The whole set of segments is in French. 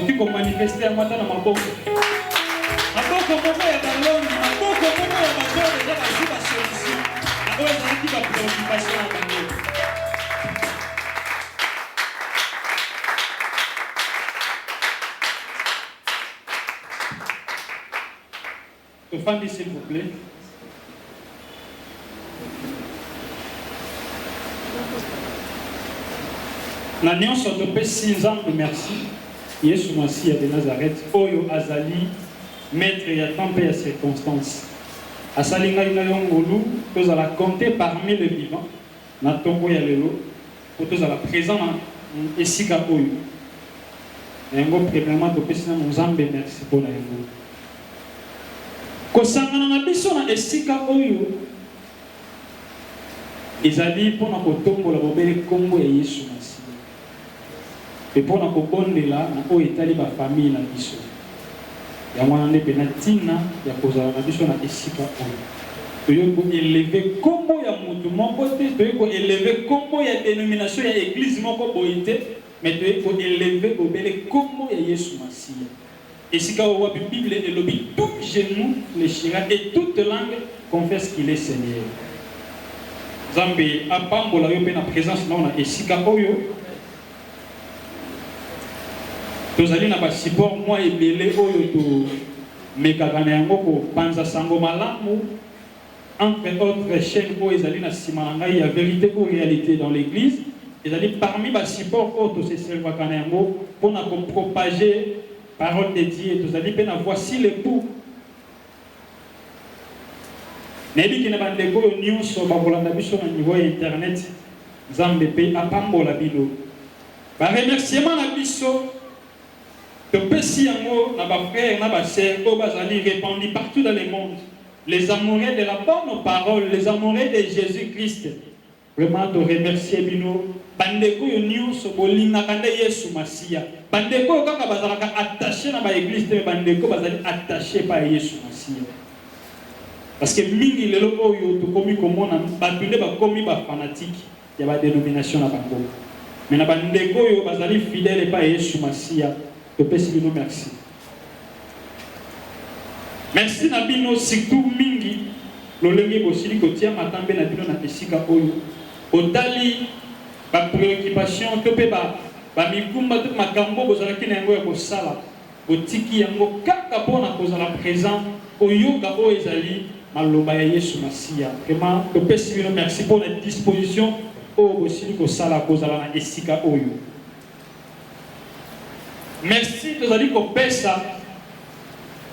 qui peut manifester à matin dans ma boque. Ma boque, on peut faire dans l'homme, ma boque, on peut faire dans ma boque, il y a la solution. La boque, c'est qui va préoccupation à ma boque. Famille, s'il vous plaît. Na nyonso topesi nzambe merci Yesu Masiya de Nazareth oyo azali maître ya temps et ya circonstance asali ngai na yo ngolu tozala compter parmi les vivants na ntongo ya lelo po tozala présent na esika oyo yango premièrement topesi na nzambe merci mpona yango kosangana na biso na esika oyo ezali mpona kotombola bobele kombo ya Yesu Masiya et mpona kobondela na oyo etali bafamille na biso yango wana nde pena ntina ya kozala na biso na esika oyo toyei koeleve kombo ya motu moko te toyei koeleve kombo ya dénomination ya église moko boye te mais toyei koeleve bobele kombo ya Yesu Masiya esika oyo wapi Bible elobi tout genou fléchira et toute langue confesse qu'il est Seigneur. Nzambe apambola yo mpe na présence na esika oyo tozali na basupport mwa ebele oyo tomekaka na yango kopanza sango malamu entre autres chaînes oyo ezali na nsima na ngai ya vérité ou réalité dans l'église ezali parmi basupport oyo toseservaka na yango mpona kopropager parole de Dieu tozali mpe na voici l'époux nayebiki na bandeko oyo nyonso bakolanda biso na niveau ya internet nzambe mpe apambola bino baremerciement na biso topesi yango na bafrères na basœurs oyo bazali répandus partout dans le monde les amoureux de la bonne parole les amoureux de Jésus-Christ vraiment to remercier bino bandeko oyo nyonso bolingaka nde Yesu Masiya bandeko oyo kaka bazalaka attaché na baéglise te bandeko bazali attaché pa Yesu Masiya parce que mingi lelo oyo tokomi komona bato nde bakomi bafanatique ya badénomination na bango mais na bandeko oyo bazali fidèle pa Yesu Masiya topesi bino merci merci na bino surtout mingi lolenge bosili kotia matambe na bino na esika oyo otali bapréoccupation to mpe bamikumba to makambo bozalaki na yango ya kosala botiki yango kaka mpona kozala présent oyoka oyo ezali maloba ya Yesu Masiya vraiment topesi bino merci pour la disposition oyo bosili kosala kozala na esika oyo merci tozali kopesa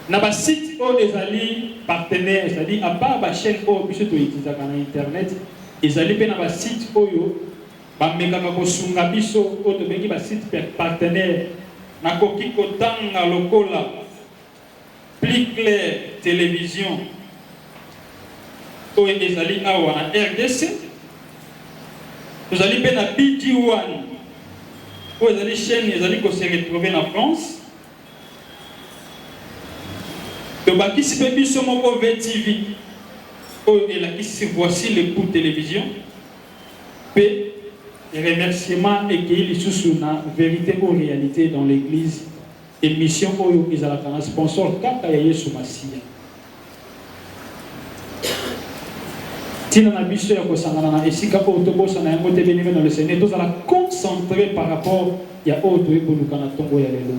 na basite oyo ezali partenaire c'est-à-dire à part bachaîne oyo biso toyutilizaka na internet ezali mpe na basite oyo bamekaka kosunga biso oyo tobengi basite partenaire nakoki kotanga lokola Plus Clair télévision oyo ezali awa na RDC tozali mpe na BG1 oyo ezali chaîne ezali kose retrouver na France tobakisi mpe biso moko VTV oyo elakisi voici l'époux télévision mpe remerciement ekei lisusu na vérité ou réalité dans l'église émission oyo ezalaka na sponsor kaka ya Yesu Masiya tina na biso ya kosangana na esika oyo tobosana yango te béni dans le Seigneur tozala concentré par rapport ya oyo toyekoluka na ntongo ya lelo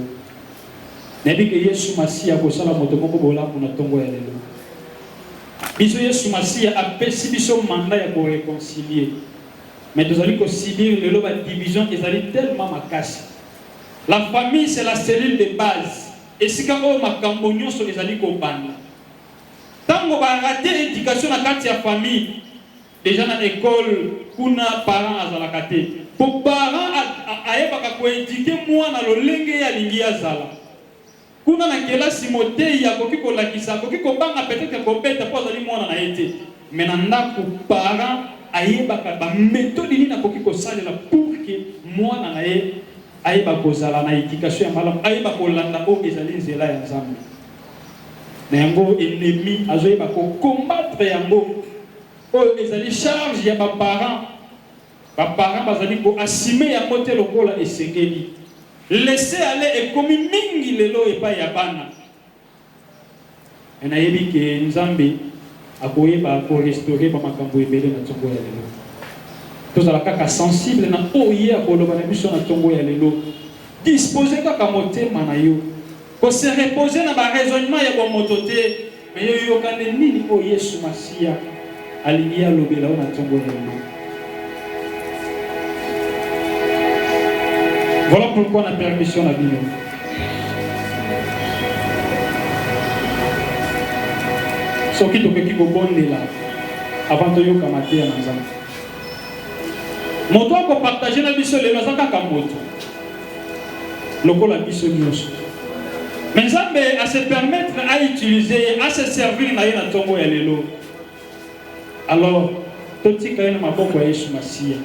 nayebi ke Yesu Masiya akosala moto moko bolamu na ntongo ya lelo biso Yesu Masiya apesi biso mandat ya koréconcilier mais tozali kosibir lelo badivision ezali tellement makasi la famille c'est la cellule de base esika oyo makambo nyonso ezali kobanda ntango barate éducation na kati ya famille déjà na école kuna parent azalaka te po parent ayebaka koéduke mwana lolenge ya lingi azala kuna na kelasi motei akoki kolakisa akoki kobanga peut-être kobeta po azali mwana na ye te mais na ndako parent ayebaka baméthode nini akoki kosalela pour que mwana na ye ayeba kozala na éducation ya malamu ayeba kolanda oyo ezali nzela ya Nzambe na yango ennemi azoyeba kokombattre yango oyo ezali charge ya baparent bazali koassume yango te lokola esengeli laisser aller et comme mingi lelo et pas yabana. Et nayebi que Nzambe a pour restaurer ma makambo ebele na tongo ya lelo. Tous à la kaka sensible na oye a koloba na biso na tongo ya lelo. Disposer kaka motema na yo. Ko se reposer na ba raisonnement ya bon motote. Mais yo kande nini o Yesu Masia alinia lobela na tongo ya lelo. Voilà pourquoi on a permission à vivre. Ce qui est qui est là, avant de yoka mater à Nzambe. Moto ko partager na biso le mazaka ka moto. Lokola biso nyonso. Mais Nzambe à se permettre à utiliser, à se servir na yena tongo ya lelo. Alors, totika yena maboko ya Yesu Masia.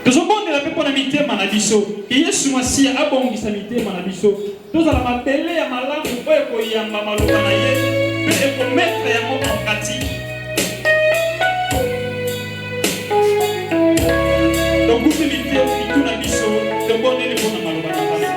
Tozobonde la pepo na mitema na biso. Ki Yesu Masia abongisa mitema na biso. Tozala mabele ya malamu oyo koyamba maloba na ye. Et pour mettre les mots en pratique. Donc, vous limitez tout la mission de bonne et de bonne malheureusement.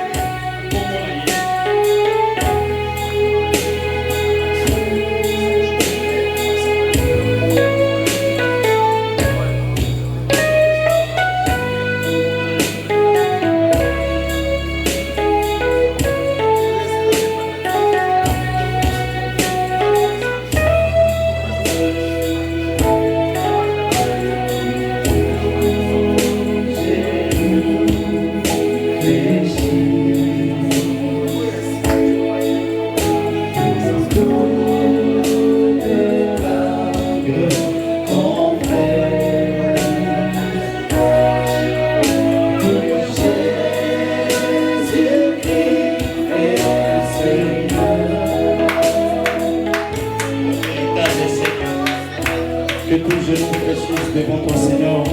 Devant ton Seigneur.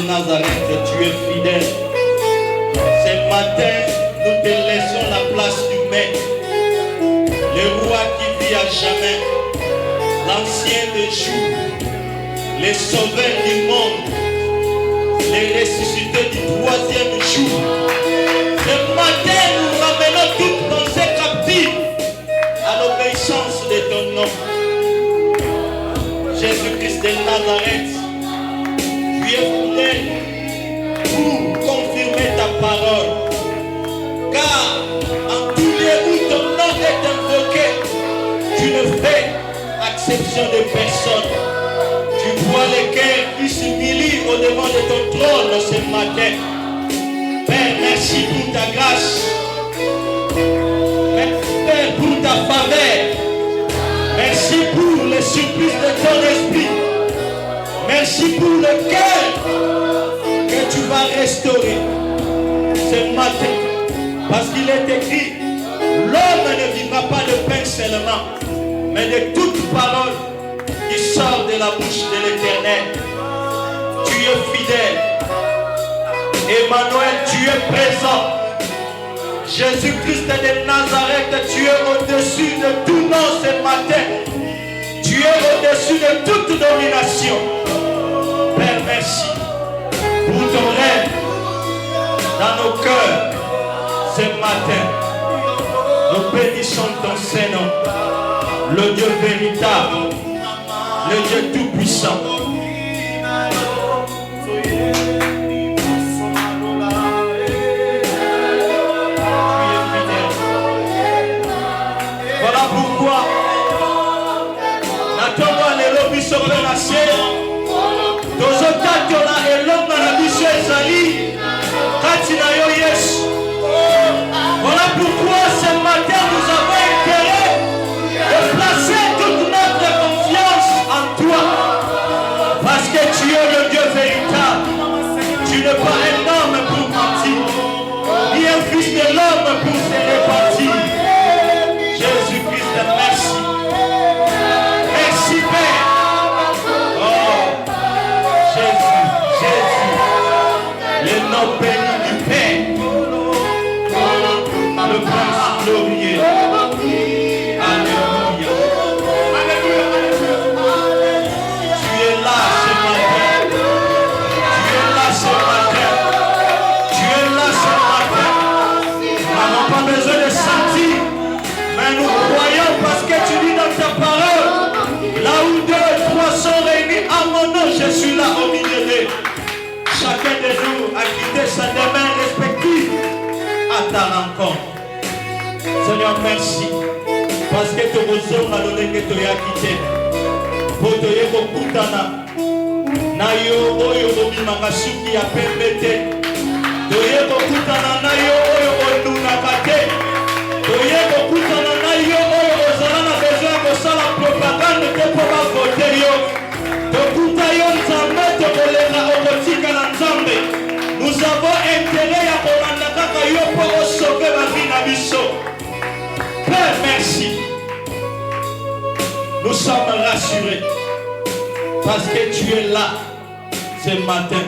Nazareth, tu es fidèle. Ce matin, nous te laissons la éternel, le roi qui vit à jamais, l'ancien des jours, les sauveurs du monde, les ressuscités du troisième jour. Ce matin, nous ramenons toutes pensées captives à l'obéissance de ton nom. Jésus-Christ de Nazareth, tu es fidèle pour confirmer ta parole. Car en tous lieux où ton nom est invoqué, tu ne fais exception de personne. Tu vois les cœurs qui s'humilient au-devant de ton trône ce matin. Père, merci pour ta grâce. Merci Père pour ta faveur. Merci pour les surprises de ton esprit. Merci pour le cœur que tu vas restaurer ce matin. Parce qu'il est écrit, l'homme ne vivra pas de pain seulement, mais de toute parole qui sort de la bouche de l'Éternel. Tu es fidèle. Emmanuel, tu es présent. Jésus-Christ de Nazareth, tu es au-dessus de tout nom ce matin. Tu es au-dessus de toute domination. Père, merci pour ton règne dans nos cœurs ce matin. Nous bénissons ton Saint-Nom, le Dieu véritable, le Dieu tout-puissant. Voilà pourquoi natonga lelo biso mpe na se tozotatola elonga na biso ezali kati na yo Yesu. Voilà pourquoi ce matin nous avons intérêt de placer toute notre confiance en toi, parce que tu es le Dieu véritable. Tu n'es pas un homme pour mentir, ni un fils de l'homme pour se répartir. Jésus-Christ, merci. Merci Père. Oh, Jésus, le nom béni du Père, le prince glorieux. Alléluia. Tu es là ce matin. Tu es là ce matin. Tu es là ce matin. Nous n'avons pas besoin de sentir, mais nous croyons parce que tu dis dans ta parole, là où 2 et 3 sont réunis à mon nom, je suis là au milieu d'eux. Chacun de nous a quitté sa demeure respective à ta rencontre. Seigneur, merci. Parce que tu ressens la donné que tu as quitté. Pour te dire kokutana. Na yo oyo obimaka suki ya pembe te. Toye kokutana na yo oyo onunaka te. Toye kokutana na yo oyo ozala na besoin kosala propagande te mpo bavote yo. Tokuta yo Nzambe tokolela okotika na Nzambe. Nous avons intérêt ya kolanda kaka yo mpo osauve bavi na biso. Père, merci. Nous sommes rassurés parce que tu es là ce matin.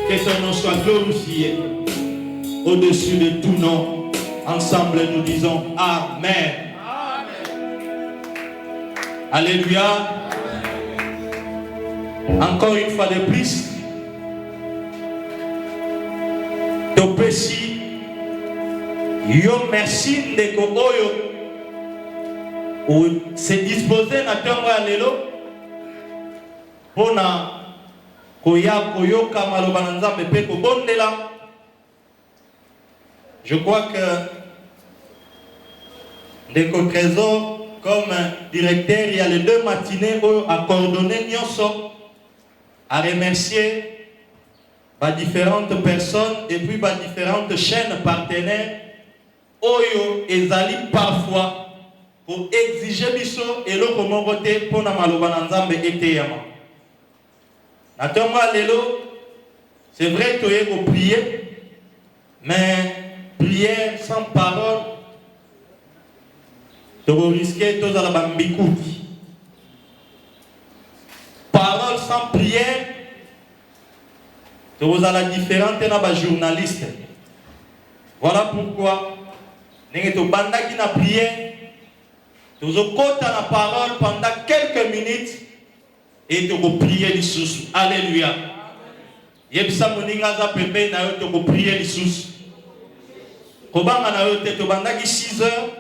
Que ton nom soit glorifié au-dessus de tout nom. Ensemble, nous disons Amen. Alléluia. Encore une fois de plus, topesi yo merci ndeko oyo ou se disposer na ntongo ya lelo mpona koya koyoka maloba na Nzambe mpe kobondela. Je crois que ndeko Trésor comme directeur, il y a les 2 matinées à coordonner nyonso, à remercier différentes personnes et puis différentes chaînes partenaires oyo ezali parfois pour exiger biso eloko moko te mpona maloba na Nzambe eteyama. Na ntongo ya lelo, c'est vrai toye koprier, mais prière sans parole risquer tozala bambikuti. Parole sans prière tozala différente na ba journaliste. Voilà pourquoi Nenge to bandaki na prière. Tozokota na parole pendant quelques minutes. Et tu peux prier les sous. Alléluia. Yebisa moninga za pembe na yo tu peux prier les sous. Kobanga na yo te to bandaki 6 heures.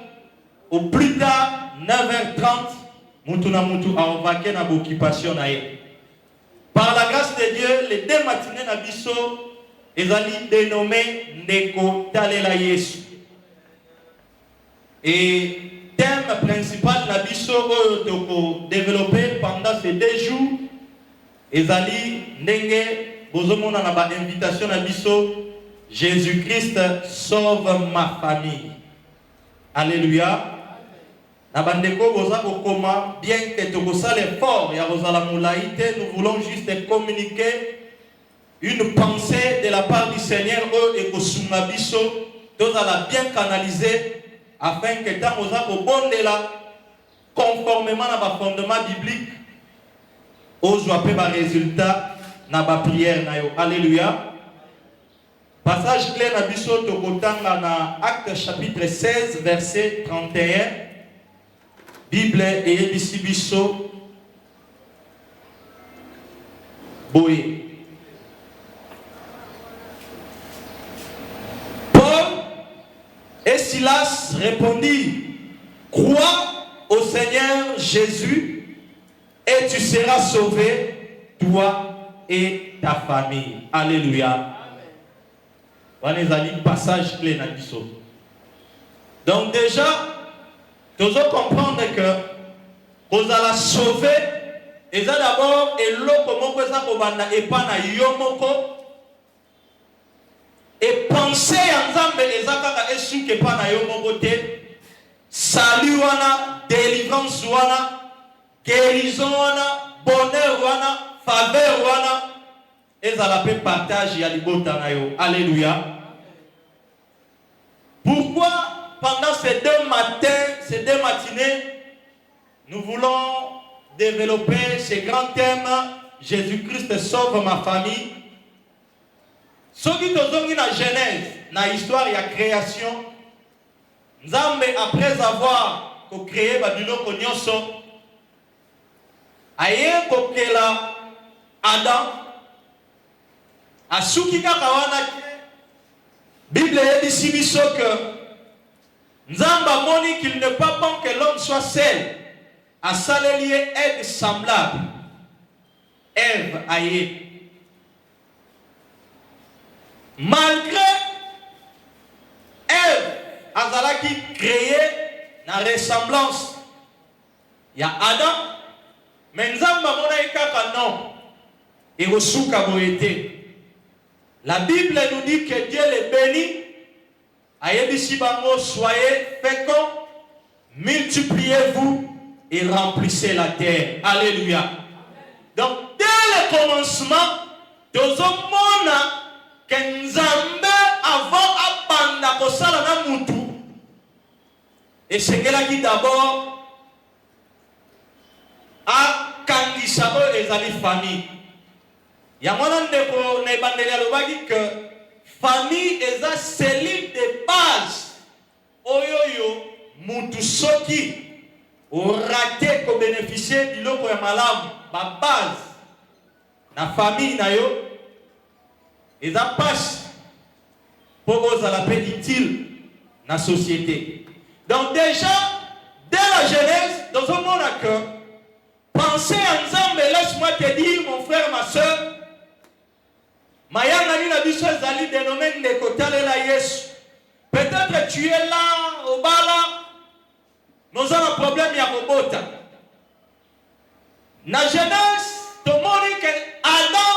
Au plus tard 9h30. Mutu na mutu a vaqué na occupation na ye. Par la grâce de Dieu, les 2 matinées na biso ezali dénommé Ndeko Talela Yesu. Et thème principal na biso oyo toko développer pendant ces 2 jours ezali ndenge bozomona na ba invitation na biso Jésus-Christ sauve ma famille. Alléluia. Na bandeko boza kokoma bien que tokosala l'effort ya kozala molaïte, nous voulons juste communiquer une pensée de la part du Seigneur et kosunga biso tozala bien canalisé afin que tant oza kobondela conformément à ba fondement biblique ozwa pe ba résultat na ba prière na yo. Alléluia. Passage clé na biso tokotanga na Acte chapitre 16 verset 31. Bible et biso boye. Paul et Silas répondit: crois au Seigneur Jésus et tu seras sauvé, toi et ta famille. Alléluia. Voilà les passages clés dans biso. Donc déjà, nous devons comprendre que vous allez sauver, et ça d'abord, et l'eau comme ça, et pas na yomoko, et penser ensemble, et ça, et ce qui est pas na yomoko, salut wana, délivrance wana, guérison wana, bonheur wana, faveur wana, et ça la peut partager à l'ibota na yo. Alléluia. Pourquoi? Pendant ces 2 matins, ces 2 matinées, nous voulons développer ce grand thème Jésus-Christ sauve ma famille. Ce qui nous donne la Genèse, dans l'histoire et la création, Nzambe, après avoir créé Babylone Nyonso, aye kokela Adam, asuki kaka wana Bible dit biso que Nzamba moni qu'il n'est pas bon que l'homme soit seul. À salelier aide semblable. Ève aïe. Malgré Ève, Azala qui créé la ressemblance. Il y a Adam. Mais Nzamba mona ikaka non. Et Rosuka boété. La Bible nous dit que Dieu les bénit. Ayebisi bango, soyez féconds, multipliez-vous et remplissez la terre. Alléluia. Donc, dès le commencement, tozomona que Nzambe avant abanda kosala na mutu. Et c'est qu'elle a dit d'abord à kangisa ezali famille. Yamona ndeko na ibandeli alobaki que famille est la cellule de base. Oyoyo, mutu soki, ou raté ko bénéficier du loko ya malam, ma base. Na famille na yo, et ça passe pour vous à la paix utile na société. Donc déjà, dès la Genèse, dans un monde à cœur, pensez ensemble, laisse-moi te dire, mon frère, ma soeur, Mayanga ni la biso ezali dénommé Ndeko Talela Yesu. Peut-être tu es là au bala, nous avons un problème ya kobota. Na Genèse, tout le monde dit que Adam,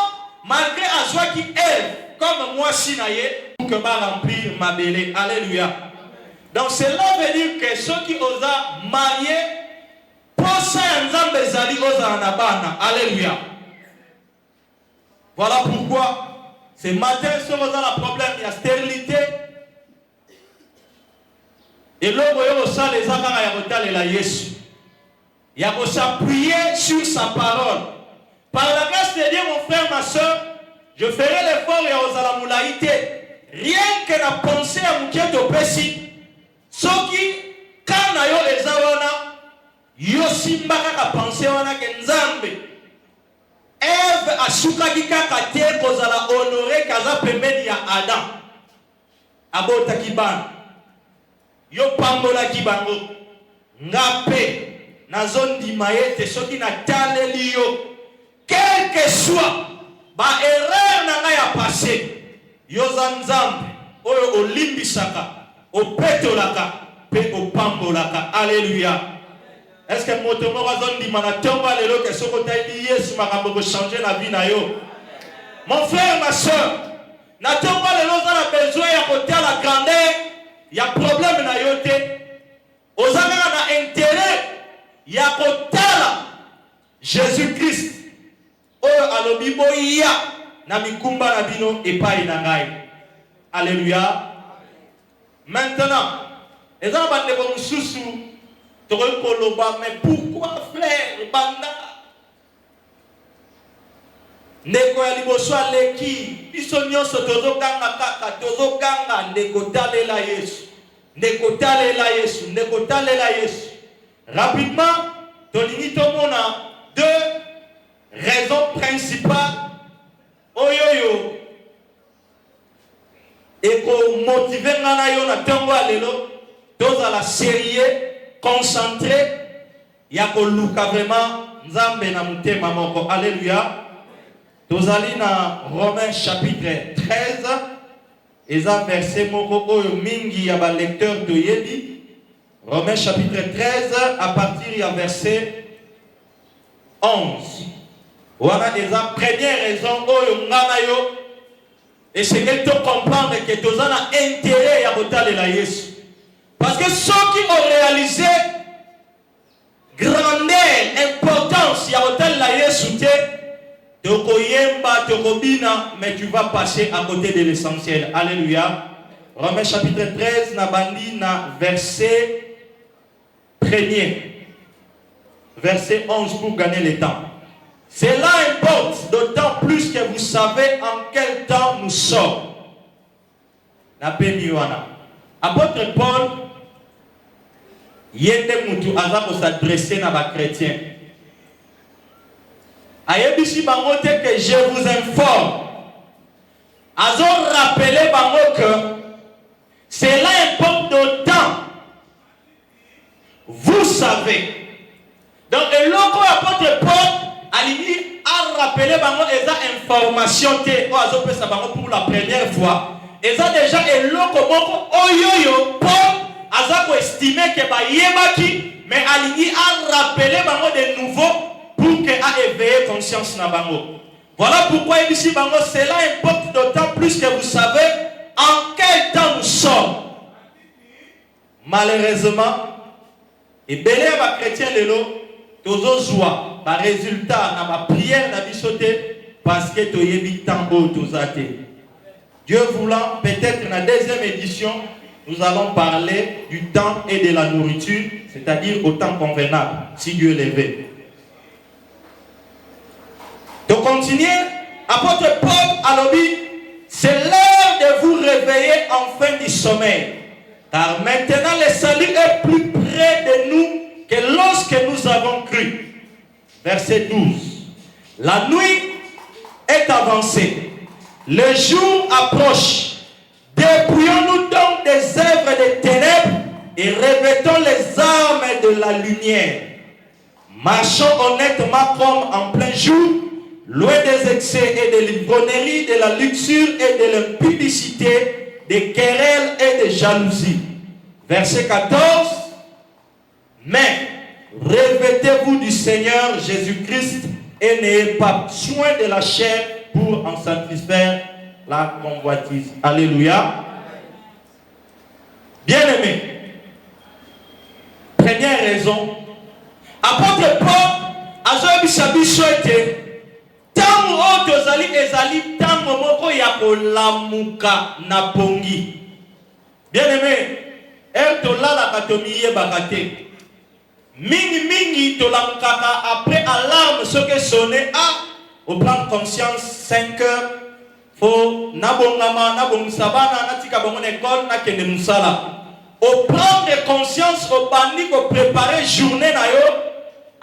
malgré Azwa qui est comme moi si naye, pour que va remplir ma belée. Alléluia. Donc cela veut dire que ceux qui osent marier, pour ça ensemble ezali osa anabana. Alléluia. Voilà pourquoi. Ce matin, si vous avez un problème, il y a stérilité. Et là, vous voyez ça, les gens qui ont Yesu. Il y a s'appuyer sur sa parole. Par la grâce de Dieu, mon frère, ma soeur, je ferai l'effort et aux alamoulaïté. Rien que la pensée à mon Dieu de Pessi. Ce yo simba kaka pensé wana ke nzambe Eve asukaki kaka te kozala honoré kaza pembeni ya Adam abotaki bana yo pambolaki bango ngape nazondima ete soki nataleli yo quel que soit ba erreur na ngai ya passé yo za nzambe oyo olimbisaka opetolaka pe opambolaka. Alléluia. Est-ce que moto moko azondima na ntongo lelo ke soko otali Yesu makambo changer la vie na yo? Mon frère, ma soeur, na ntongo lelo oza na besoin ya kotala grandeur ya problème na yo te, oza kaka na intérêt ya kotala Jésus-Christ oyo alobi boya na mikumba na bino epai na ngai. Alléluia. Maintenant, eza na bandeko mosusu mais pourquoi frère banda ndeko ya liboso aleki biso nyonso tozoganga kaka tozoganga ndeko talela Yesu, ndeko talela Yesu, ndeko talela Yesu. Rapidement tolingi tomona deux raisons principales oyoyo eko motiver ngana yo na ntongo ya lelo tozala sérieux concentré ya koluka vraiment nzambe na mutema moko. Alléluia. Tozali na Romains chapitre 13 eza verset moko oyo mingi ya ba lecteur toyebi. Romains chapitre 13 à partir ya verset 11. Wana eza première raison oyo ngana yo et c'est que tu comprendre que tozana intérêt ya kotalela Yesu. Parce que ceux qui ont réalisé grandeur, importance, il y a autant la Yesute, mais tu vas passer à côté de l'essentiel. Alléluia. Romains chapitre 13, Nabandi, verset 1er. Verset 11 pour gagner le temps. Cela importe d'autant plus que vous savez en quel temps nous sommes. Apôtre Paul, yende mutu azako s'adresser na ba chrétien. Ayebisi bango te que je vous informe. Azo rappeler bango que cela importe d'autant. Vous savez. Donc le loco apôtre Paul alini a rappelé bango eza information te o azo pesa bango pour la première fois. Eza déjà le loco moko oyoyo Paul Azako estimé que ba yebaki mais alingi a rappelé bango de nouveau pour que a éveillé conscience na bango. Voilà pourquoi ici bango cela importe d'autant plus que vous savez en quel temps nous sommes. Malheureusement et belé ba chrétien lelo tozo joie ba résultat na ma prière na bisoté parce que to yebi temps o tozate. Dieu voulant peut-être na deuxième édition nous allons parler du temps et de la nourriture, c'est-à-dire au temps convenable, si Dieu le veut. De continuer, apôtre Paul a dit, c'est l'heure de vous réveiller en fin du sommeil, car maintenant le salut est plus près de nous que lorsque nous avons cru. Verset 12. La nuit est avancée, le jour approche. Dépouillons-nous donc des œuvres des ténèbres et revêtons les armes de la lumière. Marchons honnêtement comme en plein jour, loin des excès et de l'ivrognerie, de la luxure et de l'impudicité, des querelles et des jalousies. Verset 14. Mais revêtez-vous du Seigneur Jésus-Christ et n'ayez pas soin de la chair pour en satisfaire la convoitise. Alléluia. Bien-aimé, première raison, apôtre Paul a dit souhaité tango otozali ezali tango moko ya kolamuka na pongi. Bien-aimé, tolala katomiye bakate. Mingi tolamukaka après alarme ce que sonné au plan de conscience 5 heures. Faut nabongama nabongisabana natika bongo école na kende musala. Au plan de conscience au bandi ko préparer journée na yo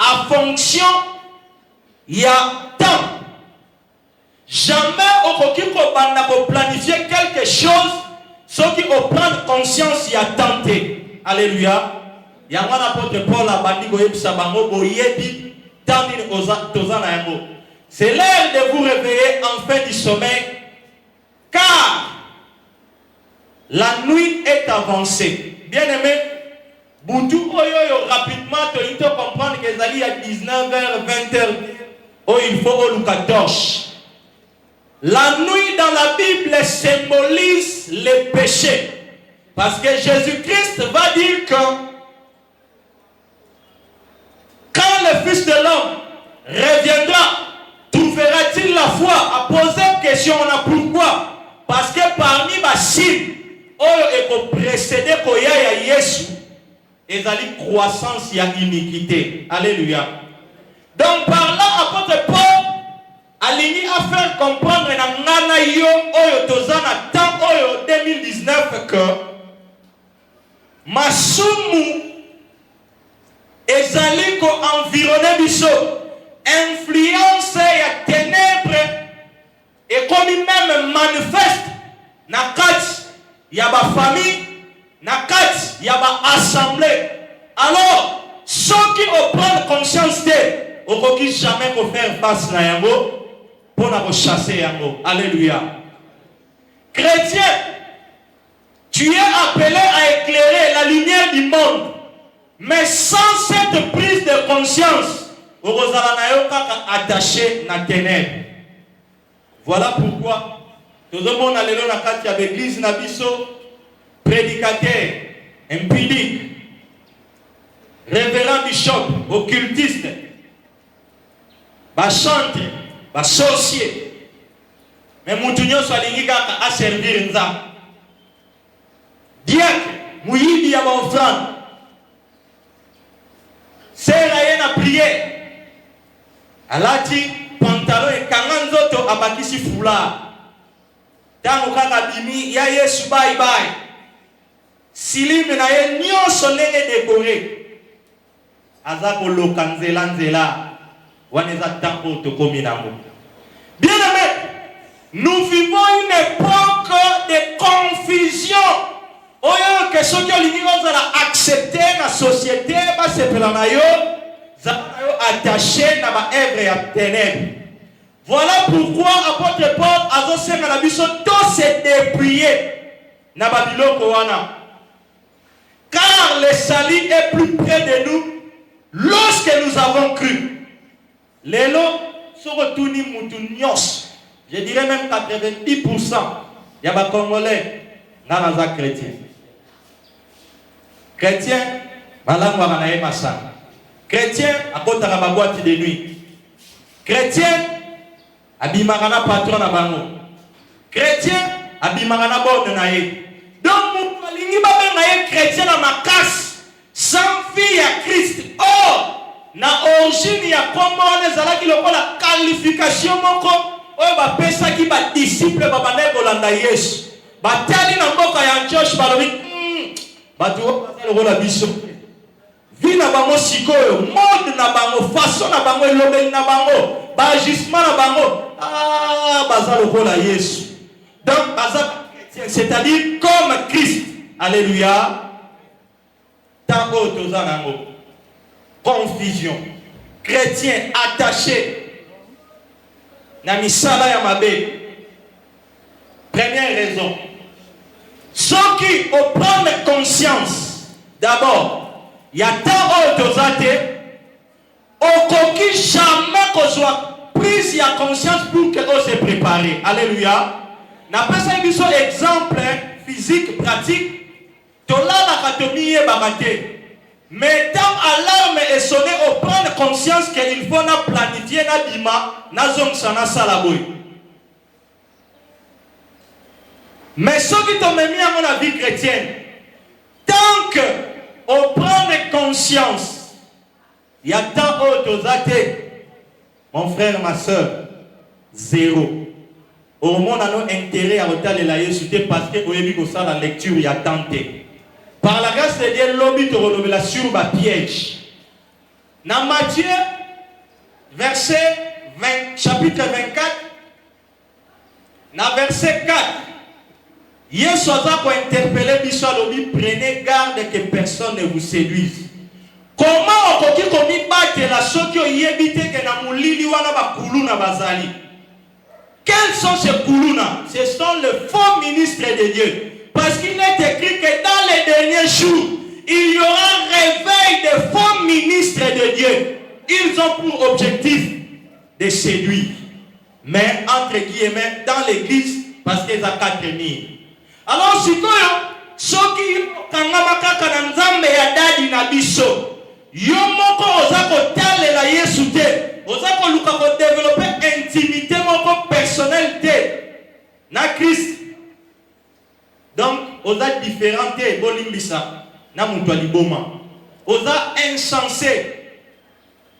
en fonction il y a temps. Jamais on peut planifier quelque chose sans qu'il faut prendre conscience il y a tenté. Alléluia. Il y a un apôtre Paul à Bandigo Sabango Boyebi Tandin Tozana Yango. C'est l'heure de vous réveiller en fin du sommeil, car la nuit est avancée. Bien aimé, Boutou Oyo rapidement, tu dois comprendre que Zali à 19h, 20h, oh il faut au 14. La nuit dans la Bible symbolise les péchés. Parce que Jésus-Christ va dire que quand le Fils de l'homme reviendra, trouvera-t-il la foi à poser une question? On a pourquoi? Parce que parmi les signes, on est précédé qu'il y a Jésus, et la croissance, il y a iniquité. Alléluia. Donc par là, apôtre Paul aligné à faire comprendre dans Nanayo Oyo Tozana tant Oyo 2019 que Masumu ezali ko environner biso, influence ya ténèbres et comme même manifeste na kati ya ba famille, na kati ya ba assemblée. Alors ceux qui ont prendre conscience de on ne jamais faire face à yango pour nous chasser yango. Alléluia. Chrétien, tu es appelé à éclairer la lumière du monde, mais sans cette prise de conscience, on va attaché na ténèbres. Voilà pourquoi tout le monde a l'église na biso, prédicateur, impudique, révérend bishop, occultiste, chantre, sorcier. Mais Moutounio soit l'ingiga à servir nza. Diacre, mouyibi ya offrande. Sera yena prier. Alati pantalon et kanganzoto abakisi foulard. Tango kaka bimi ya Yesu bye bye. Silime na ye nyonso ndenge décoré. Azako lokanzela nzela. Bien aimé, nous vivons une époque de confusion. Oyo que ceux qui ont accepté la société, c'est attaché à la œuvre et à ténèbres. Voilà pourquoi apôtre Paul a dit que la biso tout s'est dépouillé na Babylone kowana. Car le salut est plus près de nous lorsque nous avons cru. Lelo, Sorotuni Moutunios, je dirais même 90%, il y a des Congolais, Nanaza chrétien. Chrétien, Malang Waranae Massa. Chrétien, à côté de la boîte de nuit. Chrétien, Abimarana patron à Bango. Chrétien, Abimarana bord nae. Donc, Moukalingi Babe chrétien à ma casse, sans fille à Christ. Or, na origine ya kombo ezala ki lokola qualification moko oyo bapesa ki ba disciple babane kolanda Yesu batali na mboka ya Antioche balobi batu bazali lokola biso vi na bango sikoyo mode na bango façon na bango elobeli na bango ba agissement na bango bazali lokola Yesu. Donc bazali c'est-à-dire comme Christ. Alléluia. Tango tozanango confusion. Chrétien attaché na misala ya mabe. Première raison, ceux qui ont prendre conscience d'abord il y a tant d'autres au coquille jamais qu'on soit prise ya conscience pour que on se préparer. Alléluia. N'a pas ça un exemple physique pratique tola la katomie babate. Mais tant alarme est sonné, on prend conscience qu'il faut planifier na bima na zone sana salaboy. Mais ceux qui t'ont mis à mon vie chrétienne, tant que on prend conscience, il y a tant d'autres athées, mon frère, ma soeur, zéro. Au monde a nos intérêt à retarder la Jésus parce que vous avez vu ça la lecture, il y a tenté. Par la grâce de Dieu, l'objet de révélation va piège. Dans Matthieu, chapitre 24, dans verset 4, Yesu a interpellé Bisalobi, prenez garde que personne ne vous séduise. Comment okoki komi bate la sokyo yebite ke na mulili wana ba kuluna bazali? Quels sont ces kuluna? Ce sont les faux ministres de Dieu. Parce qu'il est écrit que dans les derniers jours, il y aura réveil des faux ministres de Dieu. Ils ont pour objectif de séduire. Mais entre guillemets, dans l'église, parce qu'ils ont 4000. Alors, si ceux qui ont dit na biso, Yomoko ozako tale la Yesu te, ozako luka ko développer intimité moko personnalité na Christ. Donc, oza différenté bolimbisa na mutu aliboma. Oza insensé.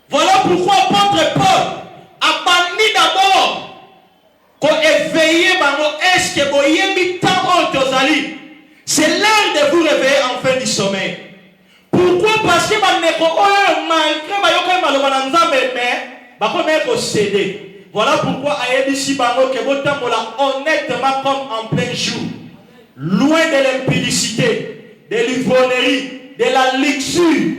Voilà pourquoi apôtre Paul a banni d'abord ko éveiller bango est-ce que boyembi tant otozali. C'est l'heure de vous réveiller en fin du sommeil. Pourquoi? Parce que malgré bayoka maloba na nzambe mais bakomer ko céder. Voilà pourquoi ayebisi bango ke botambola honnêtement comme en plein jour. Loin de l'impudicité, de l'ivrognerie, de la luxure.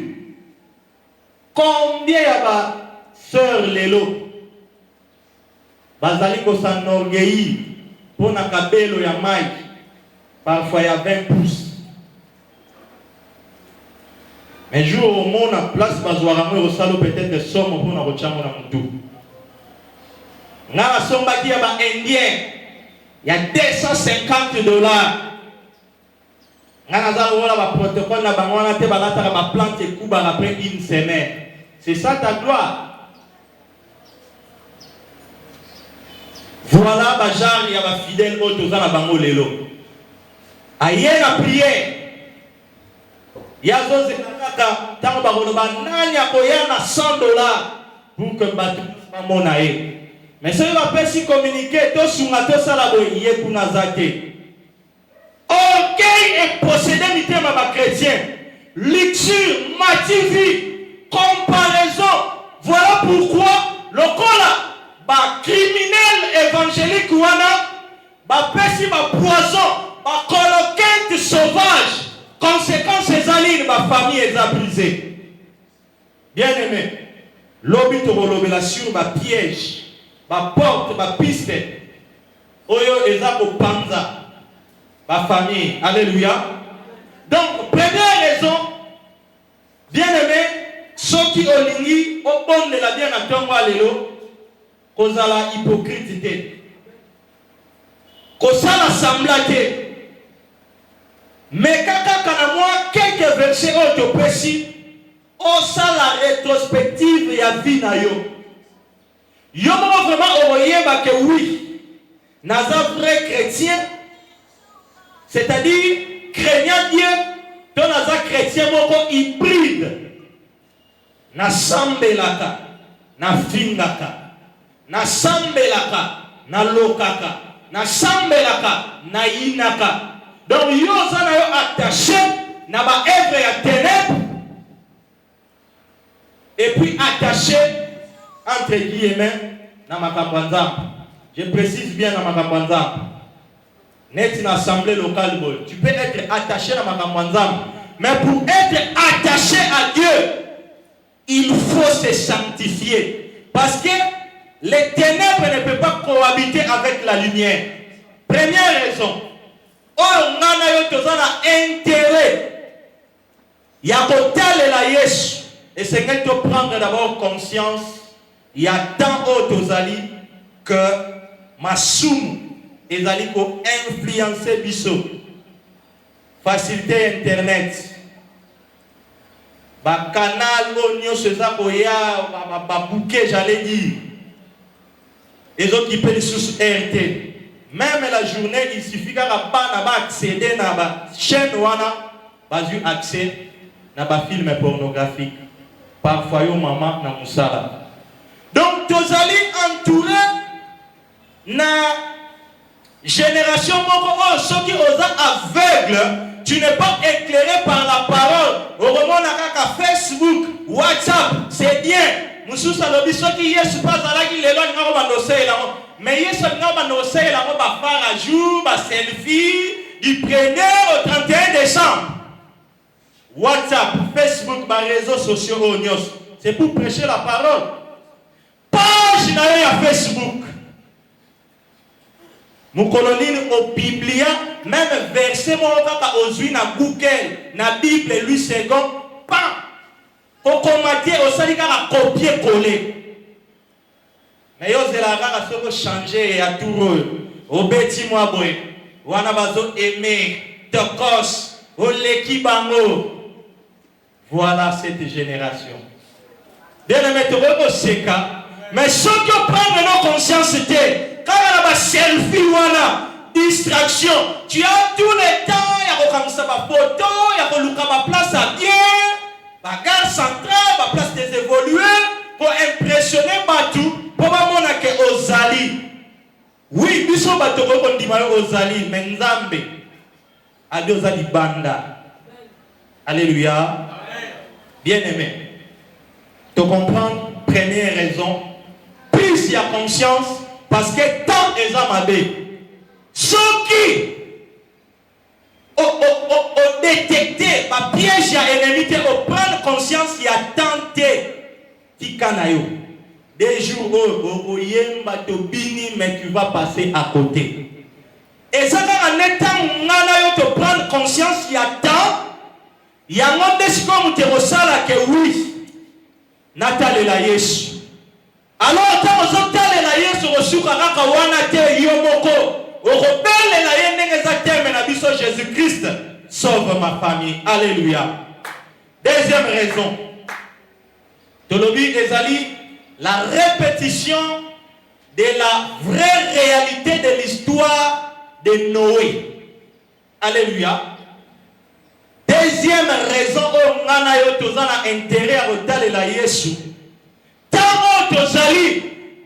Combien y a sœur Lelo bazali ko s'enorgueillir pour na kabelo ya Mike. Parfois il y a 20 pouces. Un jour au monde en place bazoaramo au salo peut-être somme pour na rochamo na mutu. Na somba qui a ba indien. Il y a $250. Na za wala ba protocole na bangwana te balata ba plante kuba après une semaine. C'est ça ta gloire. Voilà ba genre ya ba fidèle auto za na bango lelo. Aye la prière. Yazo zekaka tango bakoloba nani akoya na $100 pour que bato bamona ye. Mais si on peut s'y communiquer, tout sunga to sala boye kuna zate. Orgueil et possédé mitema ba chrétien. Luxure, mativi, comparaison. Voilà pourquoi le kola ba criminel évangélique wana ba pesi ba poison, ba coloquette sauvage. Conséquence, ces alliés, ma famille est brisée. Bien aimé, l'obit de sur ma piège, ma porte, ma piste. Oyo ezako panza, ma famille. Alléluia. Donc, première raison, bien aimé, ceux qui ont l'ini, au bon de la bien à Tongo Allélo, cause à la hypocrite, cause à la semblate. Mais quand moi quelques versets au précis, on sent la rétrospective et la vie na yo. Yo vraiment envoyé que oui, naza vrai chrétien, c'est-à-dire craignant Dieu, ton naza chrétien moko hybride. Na sambelaka, na fingaka, na sambelaka, na lokaka, na sambelaka, na inaka. Donc, yo zana yo attaché na ba œuvre ya ténèbres et puis attaché entre guillemets na makambanza. Je précise bien na makambanza. Net na assemblée locale boy. Tu peux être attaché na makambanza, mais pour être attaché à Dieu, il faut se sanctifier parce que les ténèbres ne peuvent pas cohabiter avec la lumière. Première raison. Oh, nana yo tozana intérêt. Ya kotale la Yesu. Et c'est qu'elle te prendre d'abord conscience. Il y a tant d'autres que ma soum ezali ko influencer biso. Facilité internet. Ba canal onyo seza koya ba bouquet j'allais dire. Les autres qui paient les sous RT. Même la journée, il suffit qu'à accéder à la chaîne wana, pas eu accès à la film pornographique. Parfois, yo maman na musala. Donc, tu allez entourer na génération moko, ceux qui osent aveugle, tu n'es pas éclairé par la parole. Okomona kaka Facebook, WhatsApp, c'est bien. Mususa lobi soki Yesu pas alaki lelo ngako bandosé la. Mais Yesu ngako bandosé la ko ba faire jour, ba selfie du 1er au 31 décembre. WhatsApp, Facebook, ba réseaux sociaux onyos. C'est pour prêcher la parole. Page na ya Facebook. Mukolonine au Biblia, même verset mon kaka ozui na Google, na Bible lui second, pas. Pour commenter au salika à copier coller. Mais yo zela kaka soko changer et à tout au beti moi boy. Wana bazo aimer, tokos, au leki bango. Voilà cette génération. Bien aimé to seka, mais ceux qui prennent nos conscience c'était quand il y a un selfie ou une distraction, tu as tout le temps, il y a une photo, il y a une place à bien, la gare centrale, la place des évolués, pour impressionner Batou, pour montrer que Ozali. Oui, nous sommes Batou, on dit Ozali, mais Nzambe, Adi Ozali Banda. Alléluia. Bien aimé. Tu comprends? Première raison, plus il y a conscience, parce que tant les hommes avaient, ceux qui ont détecté ma piège à l'ennemi, ont prendre conscience, il y a tenté qui canaille. Des jours où mais tu vas passer à côté. Et ça, en étant te prendre conscience, il y a tant, il y a un monde comme tu ressens que oui, Nathalie la Yesu. Alors, quand vous entendez la Yesu, vous avez Jésus-Christ sauve ma famille. Alléluia. Deuxième raison. Tolobi Ezali, la répétition de la vraie réalité de l'histoire de Noé. Alléluia. Deuxième raison, on a intérêt à retarder la Yesu.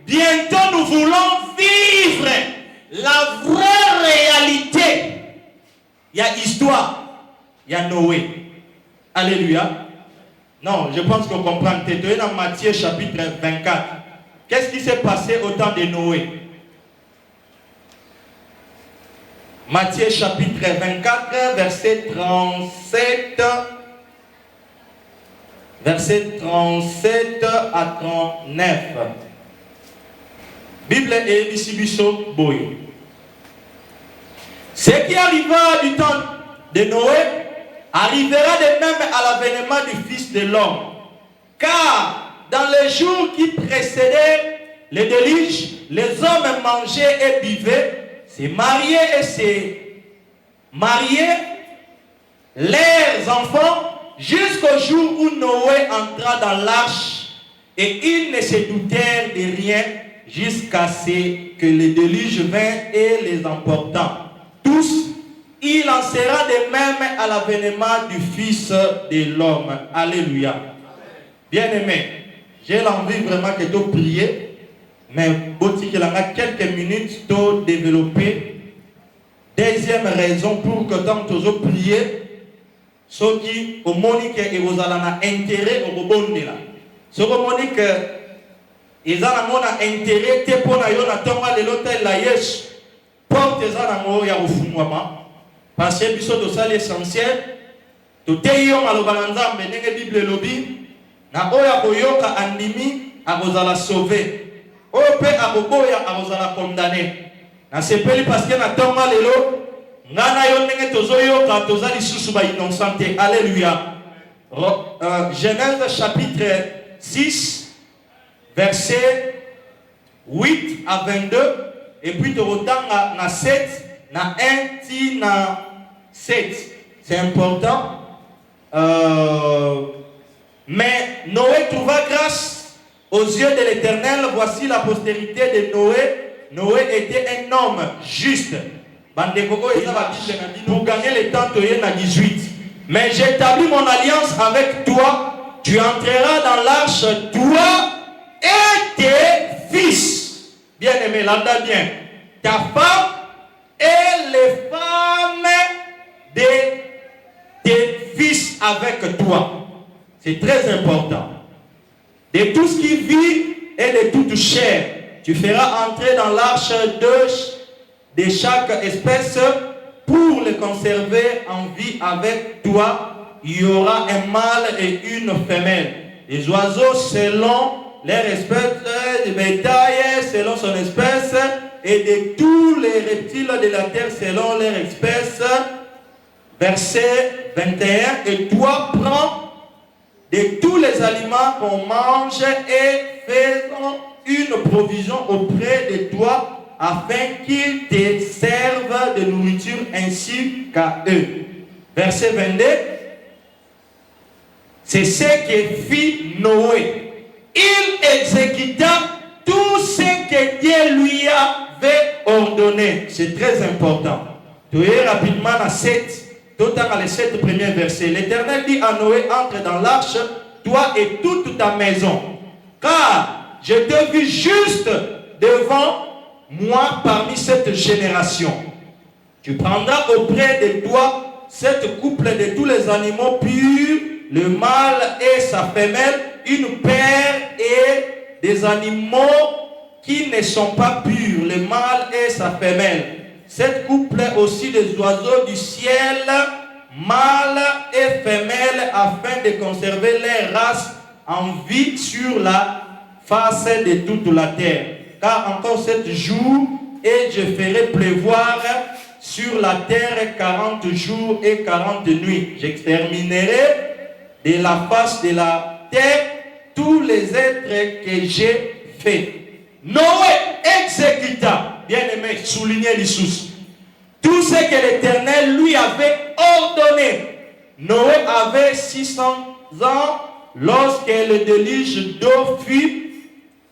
Bientôt nous voulons vivre la vraie réalité. Il y a histoire, il y a Noé. Alléluia. Non, je pense qu'on comprend. Tu es dans Matthieu chapitre 24. Qu'est-ce qui s'est passé au temps de Noé? Matthieu chapitre 24, verset 37. Verset 37 à 39. Bible et Bissibiso Boy. Ce qui arriva du temps de Noé arrivera de même à l'avènement du Fils de l'homme. Car dans les jours qui précédaient le déluge, les hommes mangeaient et buvaient, se mariaient et se mariaient leurs enfants, jusqu'au jour où Noé entra dans l'arche, et ils ne se doutèrent de rien jusqu'à ce que le déluge vint et les emporta. Tous, il en sera de même à l'avènement du Fils de l'homme. Alléluia. Bien-aimé, j'ai l'envie vraiment que tu pries, mais il y a quelques minutes pour développer. Deuxième raison pour que tant que tu pries, ceux qui ont intérêt au rebondela. Ceux qui ont ils ont intérêt pour l'hôtel la Yesu. Porte les ya ufungwama. Parce que biso to sali essentiel. To teyo malobanza menenge Bible lobi. Na oya koyoka andimi akozala sauver. Ope aboboya akozala condamné. Na sepeli parce que na tonga lelo. Ngana yo ndenge tozoyoka tozali susu ba innocente. Alléluia. Genèse chapitre 6 verset 8 à 22 et puis de rotanga na 7 na 1 ti na 7. C'est important. Mais Noé trouva grâce aux yeux de l'Éternel. Voici la postérité de Noé. Noé était un homme juste. Pour gagner le temps, tu es à 18. Mais j'établis mon alliance avec toi. Tu entreras dans l'arche, toi et tes fils. Bien aimé, là-dedans bien. Ta femme et les femmes de tes fils. avec toi. C'est très important. De tout ce qui vit et de toute chair, tu feras entrer dans l'arche de chaque espèce pour le conserver en vie avec toi. Il y aura un mâle et une femelle. Les oiseaux selon leur espèce, les bétails selon son espèce, et de tous les reptiles de la terre selon leur espèce. Verset 21. Et toi, prends de tous les aliments qu'on mange et faisons une provision auprès de toi afin qu'ils te servent de nourriture ainsi qu'à eux. Verset 22. C'est ce que fit Noé. Il exécuta tout ce que Dieu lui avait ordonné. C'est très important. Tu es rapidement à 7. Tout dans les 7 premiers versets. L'Éternel dit à Noé, entre dans l'arche, toi et toute ta maison. Car je te vis juste devant moi parmi cette génération. Tu prendras auprès de toi cette couple de tous les animaux purs, le mâle et sa femelle, une paire et des animaux qui ne sont pas purs, le mâle et sa femelle. Cette couple aussi des oiseaux du ciel, mâles et femelles, afin de conserver les races en vie sur la face de toute la terre. Car encore 7 jours, et je ferai pleuvoir sur la terre 40 jours et 40 nuits. J'exterminerai de la face de la terre tous les êtres que j'ai faits. Noé exécuta, bien aimé, soulignez les sources, tout ce que l'Éternel lui avait ordonné. Noé avait 600 ans lorsque le déluge d'eau fut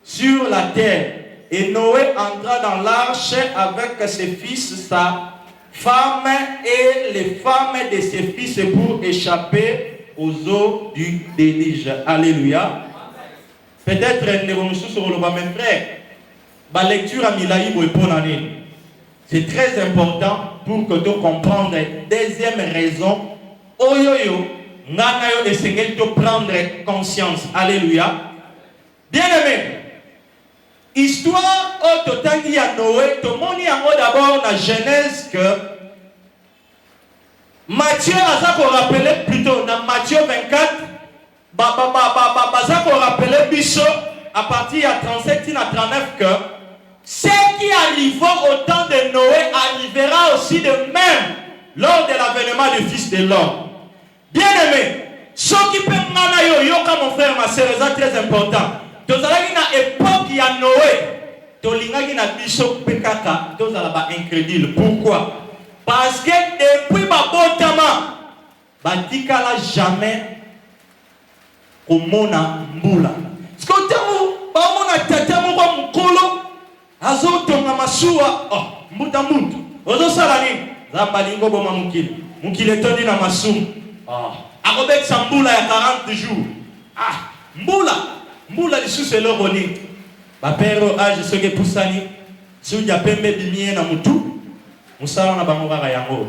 sur la terre. Et Noé entra dans l'arche avec ses fils, sa femme et les femmes de ses fils pour échapper aux eaux du déluge. Alléluia. Peut-être nous sommes sur le bas, mes frères. La lecture à Milaï pour l'année. C'est très important pour que tu comprennes. Deuxième raison, oyoyo, nganayo essayer de prendre conscience. Alléluia. Bien aimé, histoire au total dit à Noé, tout le monde y a d'abord la Genèse que Matthieu a ça qu'on rappelait plutôt dans Matthieu 24, ça qu'on rappelait Bichot à partir de 37 à 39 que ce qui arriva au temps de Noé arrivera aussi de même lors de l'avènement du Fils de l'homme. Bien aimé, ce qui peut m'anayo yo comme mon frère, ma soeur, c'est très important. Dans une époque il y a Noé, tolinga na biso pekaka, tous à la incrédule. Pourquoi? Parce que depuis babotama, batikala jamais komona mbula. Skotamu, bamona tatamu kwa mkolo. Azotonga masuwa, mbuta muntu. Ozo salani, zabalingo boma mukile. Mukile tondi na masumu. Akobek sambula ya 40 jours. Mbula lisu se lo boni. Bapero age soke pusani. Suja pembe bimie na mutu. Musala na bango kaka yango.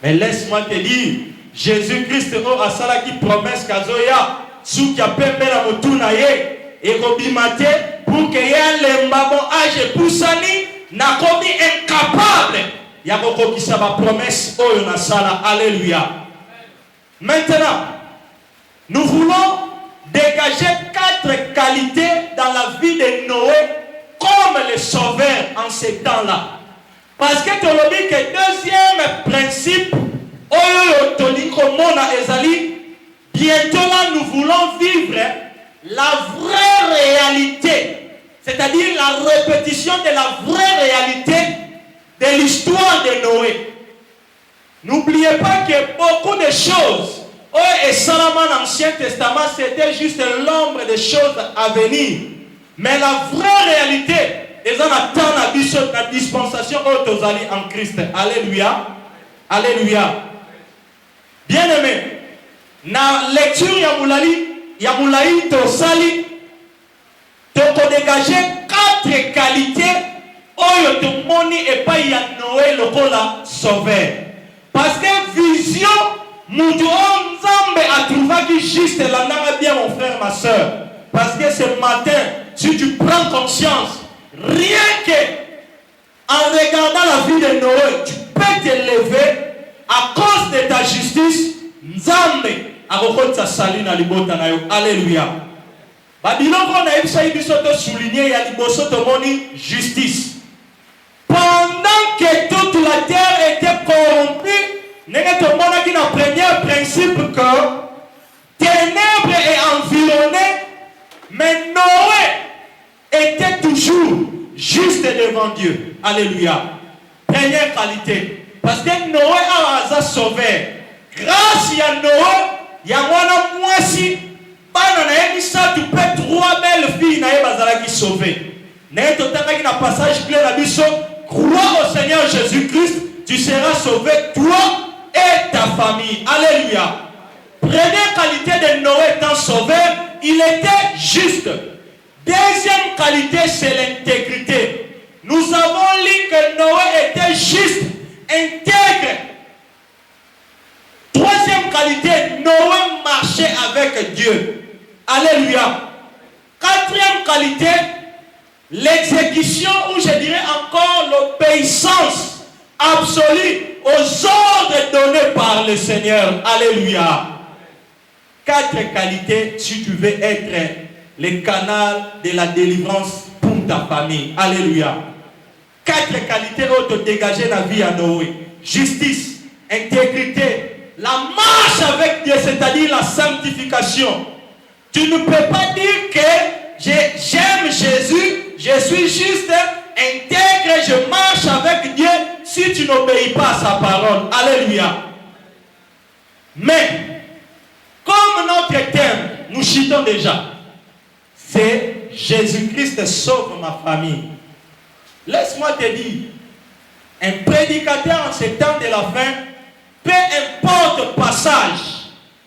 Mais laisse-moi te dire, Jésus-Christ asala qui promesse kazoya. Suja pembe na mutu na ye. Eko bimate. Pour que les mbabo âge poussani n'a commis incapable. Yako qui sa promesse oyo na sala. Alléluia. Maintenant, nous voulons dégager 4 qualités dans la vie de Noé comme le sauveur en ces temps-là. Parce que tu as dit que deuxième principe, oyo toliko mona ezali, bientôt là nous voulons vivre la vraie réalité. C'est-à-dire la répétition de la vraie réalité de l'histoire de Noé. N'oubliez pas que beaucoup de choses, et seulement dans l'Ancien Testament, c'était juste l'ombre des choses à venir. Mais la vraie réalité, ils en attendent la dispensation autosali en Christ. Alléluia. Alléluia. Bien aimé, dans la lecture Yamoulaï Tosali, tu peux dégager 4 qualités oyo to moni et pas ya Noé lokola sauveur. Parce que vision mutu nzambe juste, là, bien mon frère, ma soeur. Parce que ce matin, si tu prends conscience, rien que en regardant la vie de Noé, tu peux t'élever à cause de ta justice. Nzambe akokotisa sali na libota na yo. Alléluia. Babiloko na yebisa biso to souligner ya liboso tomoni justice. Pendant que toute la terre était corrompue, ndenge tomonaki na premier principe que ténèbres est environné, mais Noé était toujours juste devant Dieu. Alléluia. Première qualité. Parce que Noé a sauvé. Grâce à Noé, il y a un moisi. Tu peux 3 belles filles qui sont sauvées. Dans passage clair, crois au Seigneur Jésus-Christ, tu seras sauvé, toi et ta famille. Alléluia. Première qualité de Noé étant sauvé, il était juste. Deuxième qualité, c'est l'intégrité. Nous avons lu que Noé était juste, intègre. Troisième qualité, Noé marchait avec Dieu. Alléluia. Quatrième qualité, l'exécution, ou je dirais encore l'obéissance absolue aux ordres donnés par le Seigneur. Alléluia. 4 qualités si tu veux être le canal de la délivrance pour ta famille. Alléluia. 4 qualités où te dégager la vie à Noé. Justice, intégrité, la marche avec Dieu, c'est-à-dire la sanctification. Tu ne peux pas dire que j'aime Jésus, je suis juste, intègre, je marche avec Dieu si tu n'obéis pas à sa parole. Alléluia. Mais, comme notre thème, nous chitons déjà, c'est Jésus-Christ sauve ma famille. Laisse-moi te dire, un prédicateur en ce temps de la fin, peu importe passage,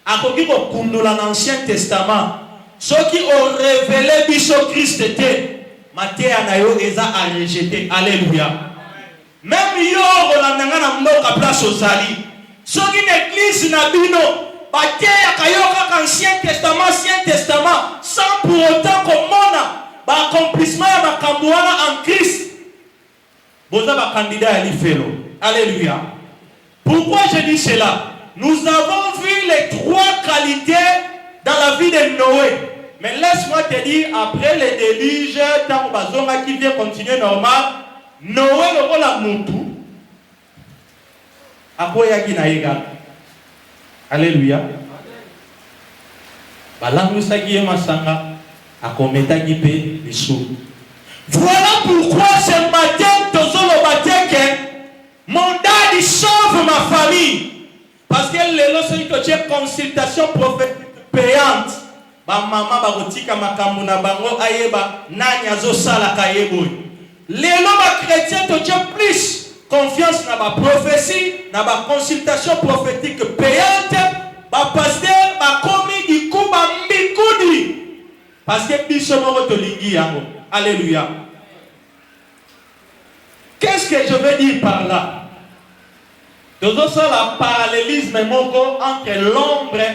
à côté de l'Ancien Testament, ceux qui ont révélé Biso Christ était, Matthieu Anayo Eza a rejeté. Alléluia. Même yo, on a place aux alliés. Ceux qui n'église Nabino, Matthieu Akayoka Ancien Testament, sans pour autant qu'on a l'accomplissement de en Christ. Vous avez un candidat à l'Ifelo. Alléluia. Pourquoi je dis cela? Nous avons vu les 3 qualités dans la vie de Noé. Mais laisse-moi te dire, après les déluges, tant que qui vient continuer normal, Noé le rôle à Moutou. Alléluia. Voilà pourquoi ce matin, mon dad sauve ma famille. Parce que les lorsque tu as consultation prophétique payante, maman barotika makamuna bango ayeba nani azosala kayebo. Les chrétiens tu as plus confiance dans la prophétie, dans la consultation prophétique payante, ba pasteur ba komi di kuba mbikudi. Parce que bisomo to lingi yango. Alléluia. Qu'est-ce que je veux dire par là? Nous avons le parallélisme entre l'ombre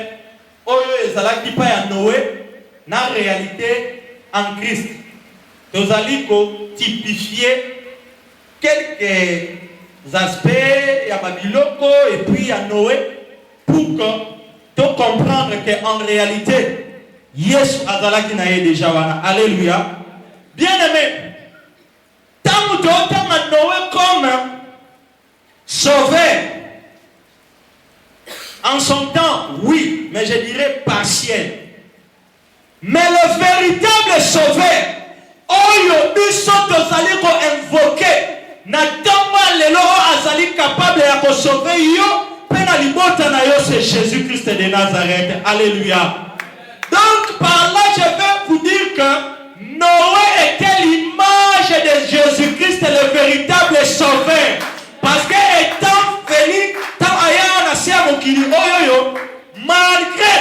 oyo ezalaki pa ya Noé na réalité en Christ. Nous allons typifier quelques aspects ya Babiloko et puis à Noé pour que comprendre qu'en réalité Yesu azalaki na ye déjà wana. Alléluia. Bien aimé, tant que Noé comme sauvé en son temps, oui, mais je dirais partiel. Mais le véritable sauvé, oyo biso tozali ko invoquer, na tamba lelo azali capable ya ko sauver yo, pe na libota na yo c'est Jésus-Christ de Nazareth. Alléluia. Donc par là je vais vous dire que Noé était l'image de Jésus-Christ, le véritable sauveur. Parce que étant venu, malgré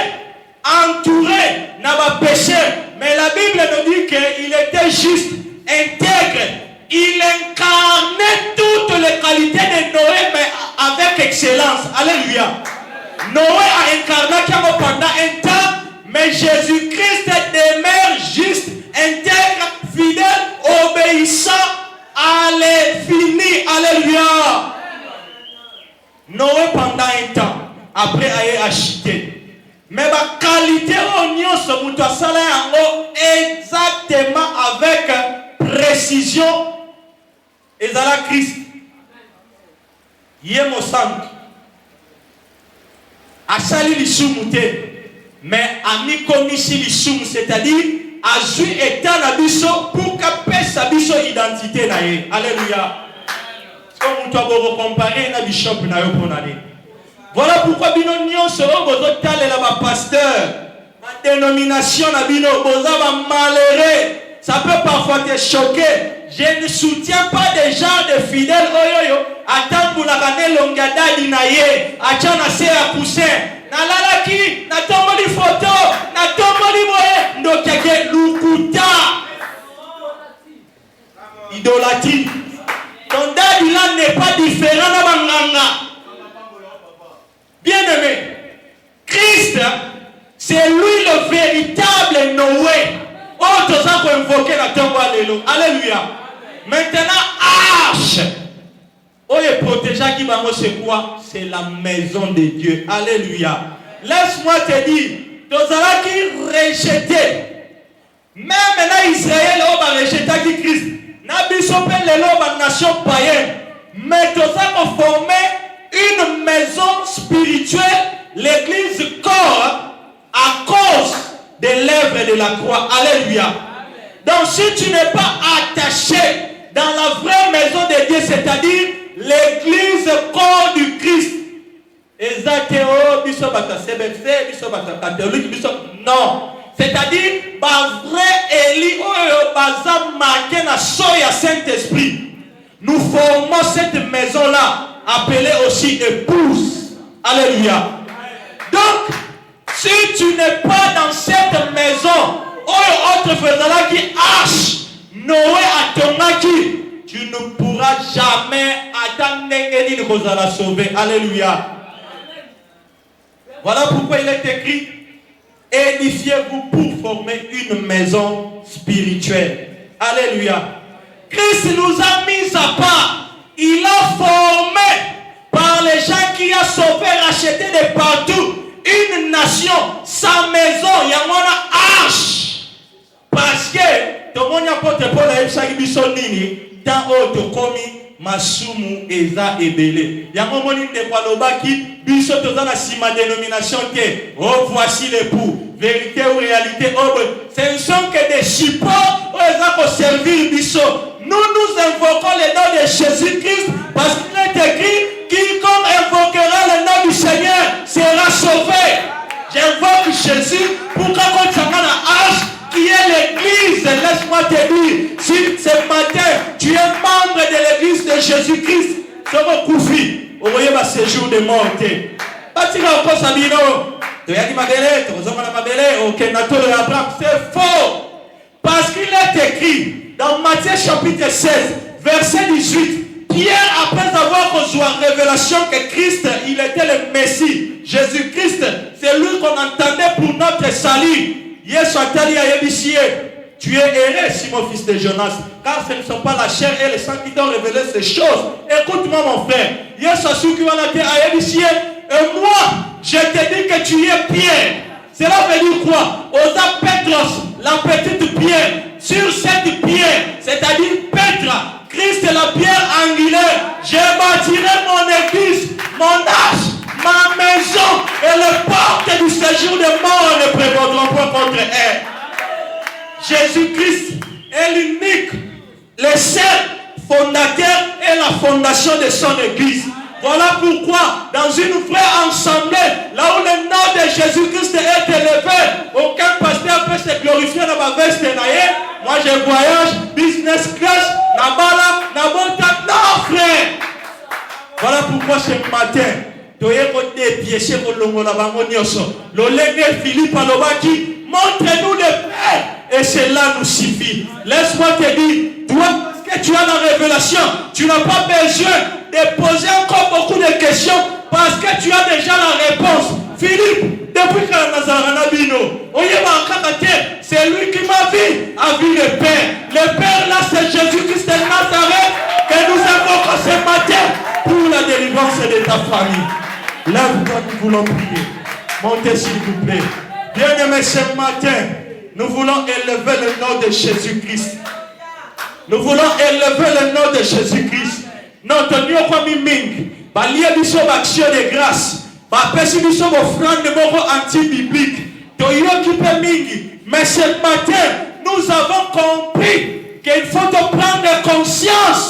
entouré n'a pas péché, mais la Bible nous dit qu'il était juste, intègre. Il incarnait toutes les qualités de Noé, mais avec excellence. Alléluia. Noé a incarné pendant un temps, Mais Jésus-Christ demeure juste, intègre, fidèle, obéissant à l'infini. Alléluia. Noé pendant un temps, après a acheté. Mais la qualité oignon se mouton exactement avec précision. Et ça la Christ. Yé mon sang. A sali l'issoumouté. Mais a mis comme ici l'issoum, c'est-à-dire a joué état na biso pour qu'appelle sa biso identité na ye. Alléluia. Comme tu as comparer na bishop na yo pour année. Voilà pourquoi bino nyonso bozo talela ba pasteur, ma dénomination na bino boza ba malheureux. Ça peut parfois te choquer. Je ne soutiens pas des gens de fidèles oyoyo. Attends pour la gane longada dinaye. Attends na se à poussin. Na lalaki, na tomoli photo, na tomoli moye. Ndokeke lukuta. Idolâtrie. Ton dadi là n'est pas différent de Banganga. Bien-aimé, Christ, c'est lui le véritable Noé. Oh, tout ça pour invoquer la tombe. Alléluia. Maintenant, arche. Oh, et protéger qui va c'est quoi? C'est la maison de Dieu. Alléluia. Laisse-moi te dire, tout ça qui rejeté. Même maintenant, Israël va rejeter Christ. N'abissopé les nation païenne. Mais tout ça pour former une maison spirituelle, l'église corps, à cause de l'œuvre de la croix. Alléluia. Donc si tu n'es pas attaché dans la vraie maison de Dieu, c'est-à-dire l'église corps du Christ, non. C'est-à-dire, ma vraie Élie, marqué na soya Saint-Esprit. Nous formons cette maison-là, appelée aussi épouse. Alléluia. Donc, si tu n'es pas dans cette maison, autre faisant qui hache Noé à ton acquis, tu ne pourras jamais attendre de la sauver. Alléluia. Voilà pourquoi il est écrit: édifiez-vous pour former une maison spirituelle. Alléluia. Christ nous a mis à part. Il a formé par les gens qui a sauvé, racheté de partout une nation, sa maison. Il y a une arche. Parce que tout le monde a porté pour la Ebsagibisonini, tant autre commis. Masumu eza ebele. Yango moni de kwalobaki biso tozana sima dénomination que oh voici l'époux. Vérité ou réalité, oh ce ne sont que des supports pour servir biso. Nous invoquons le nom de Jésus-Christ parce qu'il est écrit: quiconque invoquera le nom du Seigneur sera sauvé. J'invoque Jésus pour qu'on s'en arche qui est l'église. Laisse-moi te dire, si ce matin tu es membre de l'église de Jésus-Christ, c'est mon koufi. Vous voyez ma séjour de mort. C'est faux. Parce qu'il est écrit dans Matthieu chapitre 16, verset 18, Pierre, après avoir reçu la révélation que Christ, il était le Messie, Jésus-Christ, c'est lui qu'on entendait pour notre salut. Yes, tu es erré, Simon, fils de Jonas, car ce ne sont pas la chair et le sang qui t'ont révélé ces choses. Écoute-moi, mon frère. Yes, et moi, je te dis que tu es Pierre. Cela veut dire quoi? Osa Petros, la petite pierre, sur cette pierre, c'est-à-dire Petra, Christ est la pierre angulaire. Je bâtirai mon église, mon arche, ma maison, et les portes du séjour de mort ne prévaudront pas contre elle. Jésus-Christ est l'unique, le seul fondateur et la fondation de son église. Voilà pourquoi, dans une vraie assemblée, là où le nom de Jésus-Christ est élevé, aucun pasteur peut se glorifier dans ma veste. Moi, je voyage, business class, Nabala, Nabota, non, frère. Voilà pourquoi ce matin, Philippe Alobaki, montre-nous le Père, et cela nous suffit. Laisse-moi te dire, toi, parce que tu as la révélation, tu n'as pas besoin de poser encore beaucoup de questions parce que tu as déjà la réponse. Philippe, depuis que Nazarana Bino, on y famille. Lève-toi, nous voulons prier. Montez s'il vous plaît. Bien-aimés, ce matin, nous voulons élever le nom de Jésus-Christ. Nous voulons élever le nom de Jésus-Christ. Notre Dieu comme ming, balia biso action de grâce, ba pesi biso offrande moko anti-biblique. To yokipe mingi. Mais ce matin, nous avons compris qu'il faut prendre conscience.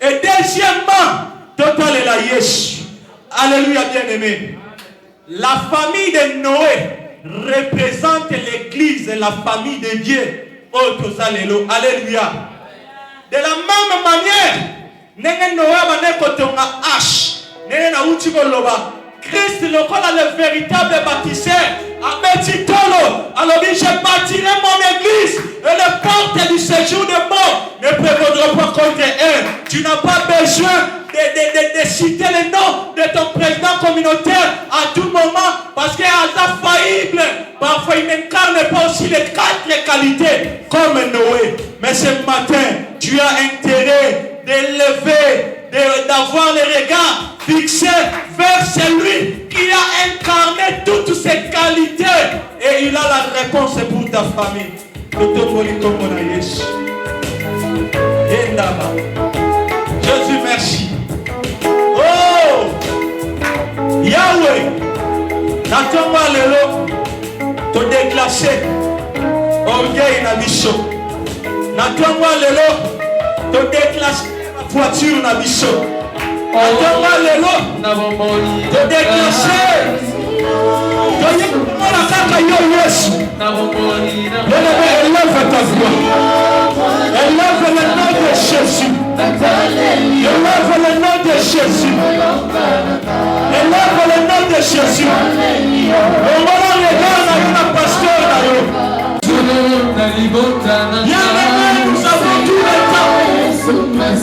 Et deuxièmement, total et la Yesu. Alléluia, bien-aimé. La famille de Noé représente l'église et la famille de Dieu. Oh, tout ça, alléluia. De la même manière, Nene Noé va kotonga H. Nene na uti koloba. Christ le véritable bâtisseur. Abeti tolo. Alors je bâtirai mon église et les portes du séjour de mort ne prévaudront pas contre eux. Tu n'as pas besoin de citer le nom de ton président communautaire à tout moment parce qu'il est faillible. Parfois il n'incarne pas aussi les 4 qualités comme Noé. Mais ce matin, tu as intérêt d'élever, d'avoir le regard fixé vers celui qui a incarné toutes ces qualités et il a la réponse pour ta famille. Jésus, merci. Oh Yahweh, n'attends pas le lot, te déclasser, orgueil na biso. N'attends pas le lot, te déclasser la voiture na biso. N'attends pas le lot, te déclasser. Élève ta voix. Élève le nom de Jésus. Élève le nom de Jésus. Élève le nom de Jésus. On va regarder un pasteur. Bien-aimé, nous avons tout le temps.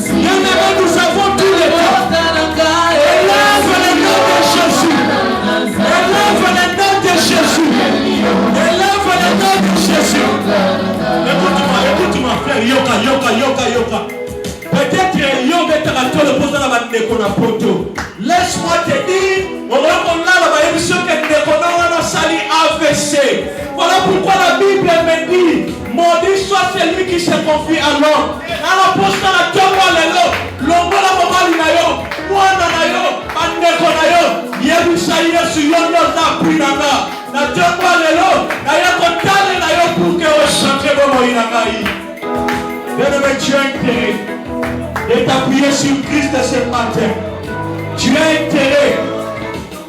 Bien-aimé, nous avons tout le temps. Élève le nom de Jésus. Élève le nom de Jésus. Élève le nom de Jésus. Écoute-moi, frère. Yoka. Peut-être Yoga est à le poser la bande de la poto. Laisse-moi te dire, on va la émission que nous sali AVC. Voilà pourquoi la Bible me dit, maudit soit celui qui se confie à l'homme. Alors pour ça, la tombe à l'élo, l'homme la maman nayo, moi nayo, bandeko nayo, yebusa yesu yono na pinanga. La tombe à l'élo, nayo kontale nayo pour que on chante bon inagai. Bien-aimé, tu as intérêt de t'appuyer sur Christ ce matin. Tu as intérêt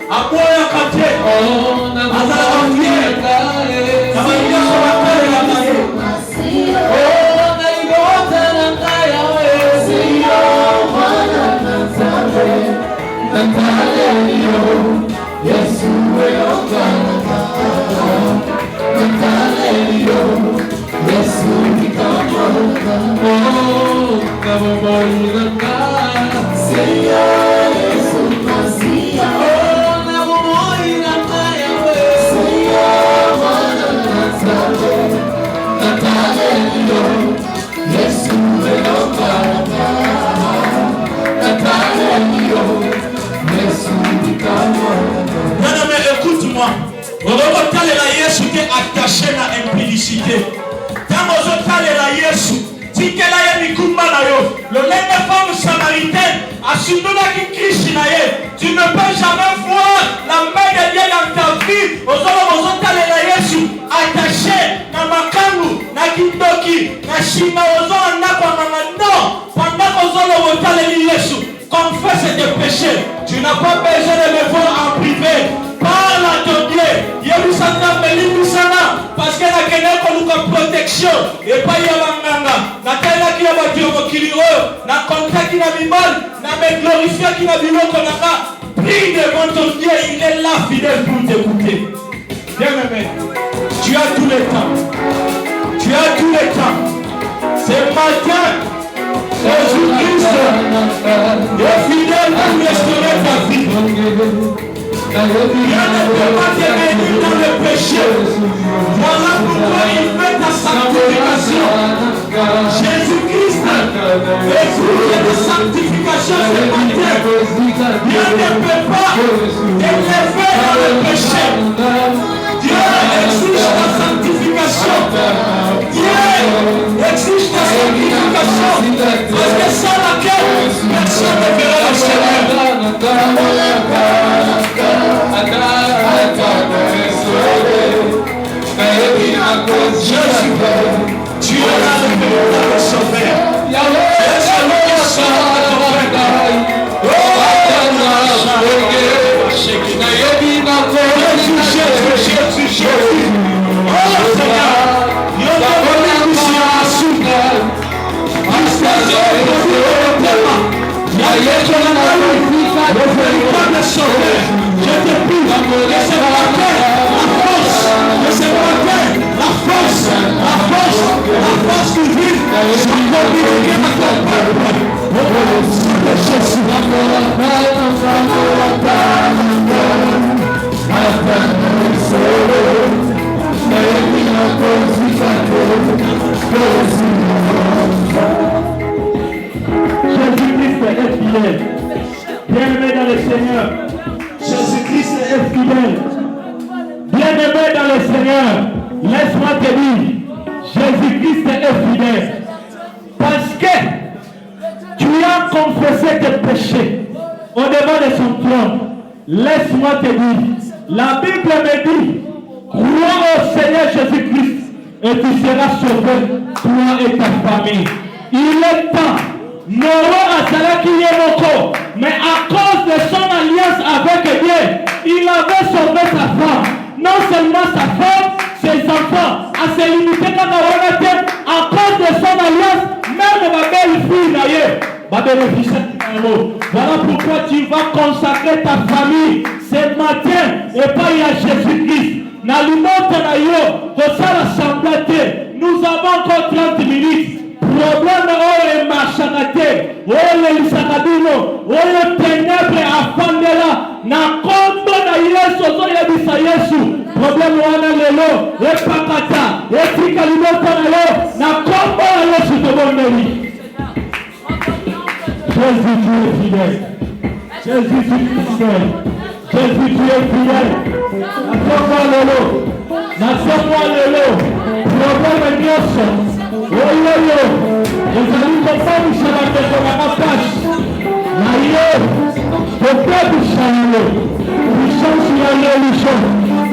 à boire à côté, à la rivière, à la rivière sur la terre et la terre. Écoute-moi, on va la Yesu qui est attaché à l'impudicité. Quand on va la Yesu, si qu'elle a une coupe le lait de femme samaritaine, assure-nous qui Christ tu ne peux jamais voir la main de Dieu dans ta vie. On va la Yesu attaché à Makamu, à Kindoki, à Shima, pendant qu'on va la Yesu. Confesse tes péchés. Tu n'as pas besoin de me voir en privé. Parle à ton Dieu. Parce que la Kenya a protection. Et pas Yamanga. La Kenya qui a battu au Kiliro. La contact qui a mis mal. La glorifié qui a mis mal. Prie devant ton Dieu. Il est là fidèle pour t'écouter. Bien-aimé, tu as tout le temps. Tu as tout le temps. C'est matin. Jésus-Christ est fidèle pour restaurer ta vie. Rien ne peut pas te bénir dans le péché. Voilà pourquoi il fait ta sanctification. Jésus-Christ est fruit de sanctification ce matin. Dieu ne peut pas t'élever dans le péché. Dieu exige ta sanctification. Dieu exige ta sanctification. Parce que sans laquelle personne ne verra le Seigneur. Jésus, tu es là le véritable sauveur. Tu es celui qui sauve ton peuple. Jésus. Oh Seigneur, il y a des gens qui sont souffrent. Parce que Dieu est tellement. Il y a des gens qui le véritable sauveur. Je te prie, laissez-moi la force du vide. Je peux vivre ma Jésus-Christ est fidèle. Bien-aimé dans le Seigneur. Jésus-Christ est fidèle. Bien-aimé dans le Seigneur, laisse-moi te dire, Jésus-Christ est fidèle. Parce que tu as confessé tes péchés au devant de son trône. Laisse-moi te dire, la Bible me dit, crois au Seigneur Jésus-Christ et tu seras sauvé, toi et ta famille. Il est temps. Noro Azalaki Yemoko, mais à cause de son alliance avec Dieu, il avait sauvé sa femme. Non seulement sa femme, ses enfants, à se limiter quand on a à cause de son alliance, même ma belle-fille d'ailleurs, va bénéficier. Voilà pourquoi tu vas consacrer ta famille ce matin et pas à Jésus-Christ. Nous avons encore 30 minutes. Problème oyo marchaka te oyo elisaka bino oyo ténèbre afandela na kombo na Yesu ozoyebisa Yesu problème wana lelo epakata etika liboko na yo na kombo na Yesu tobondeli. Jésus, tu es fidèle. Jésus, tu es fidèle. Jésus, tu es fidèle. Nasomo lelo problème nyonso oyo ezali kofandisa bandeko na makasi na yo kokebisa yo puissance ya l'élusion,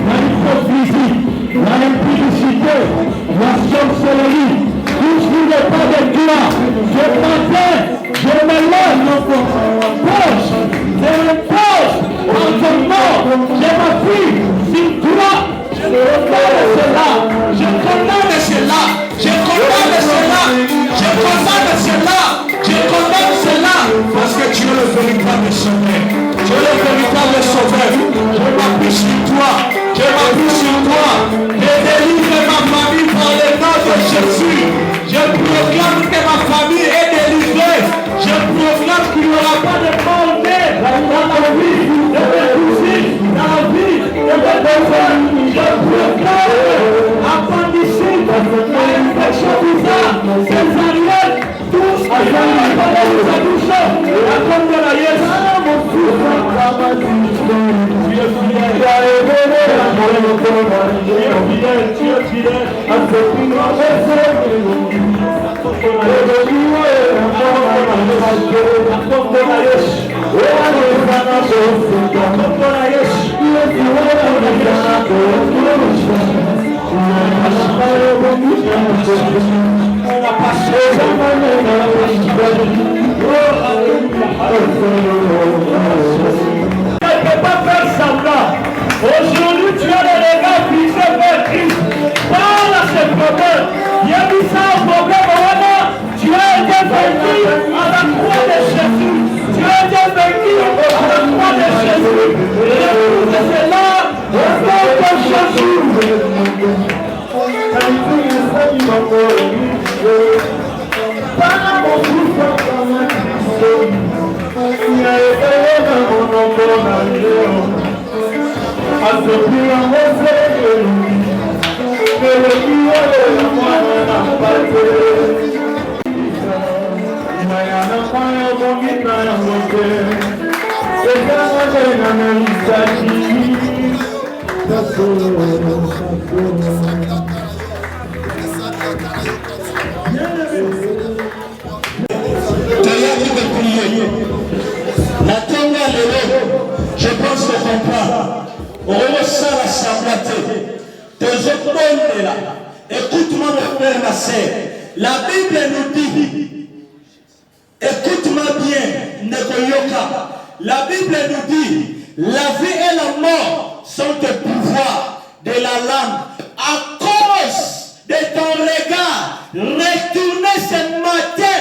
la hypocrisie, la impudicité, la sorcellerie, tout ce qui n'est pas de toi. Ce matin, je me lève, je pose en ton nom, je m'appuie sur toi. Je condamne cela, je condamne cela, je condamne cela, je condamne cela, je condamne cela, parce que tu es le véritable sauveur. Tu es le véritable sauveur. Je m'appuie sur toi, je m'appuie sur toi. Et délivre ma famille par le nom de Jésus. Je proclame que ma famille est délivrée. Je proclame qu'il n'y aura pas de mort dans la vie de mes cousines, dans la vie de mes enfants. Je proclame appendicite, infection bizarre, césarienne, tous à la bouche, la tombe de la Yesu. Tu es fidèle, à ce qui va ne peux pas faire semblant. Aujourd'hui, tu as le regard fixé vers Christ. Parle à ce problème. Il y a mis ça au problème. Tu as été vaincu à la croix de Jésus. Tu as été vaincu à la croix de Jésus. Et tout cela au nom de Jésus. Je pense que on ressent la sabbaté. Tes autres là. Écoute-moi, mon frère, ma sœur. La Bible nous dit, écoute-moi bien, Nekoyoka. La Bible nous dit, la vie et la mort sont des pouvoirs de la langue. À cause de ton regard, retournez ce matin.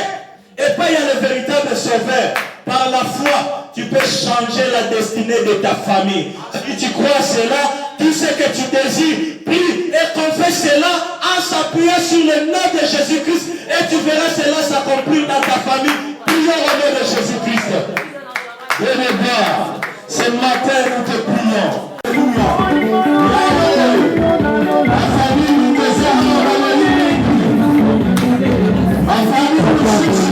Et pas il y a le véritable sauveur. Par la foi, tu peux changer la destinée de ta famille. Si tu crois cela, tout ce que tu désires, prie et confesse cela en s'appuyant sur le nom de Jésus-Christ. Et tu verras cela s'accomplir dans ta famille. Prions au nom de Jésus-Christ. Bien, ce matin, nous te prions. La famille nous désire. La famille nous cherche.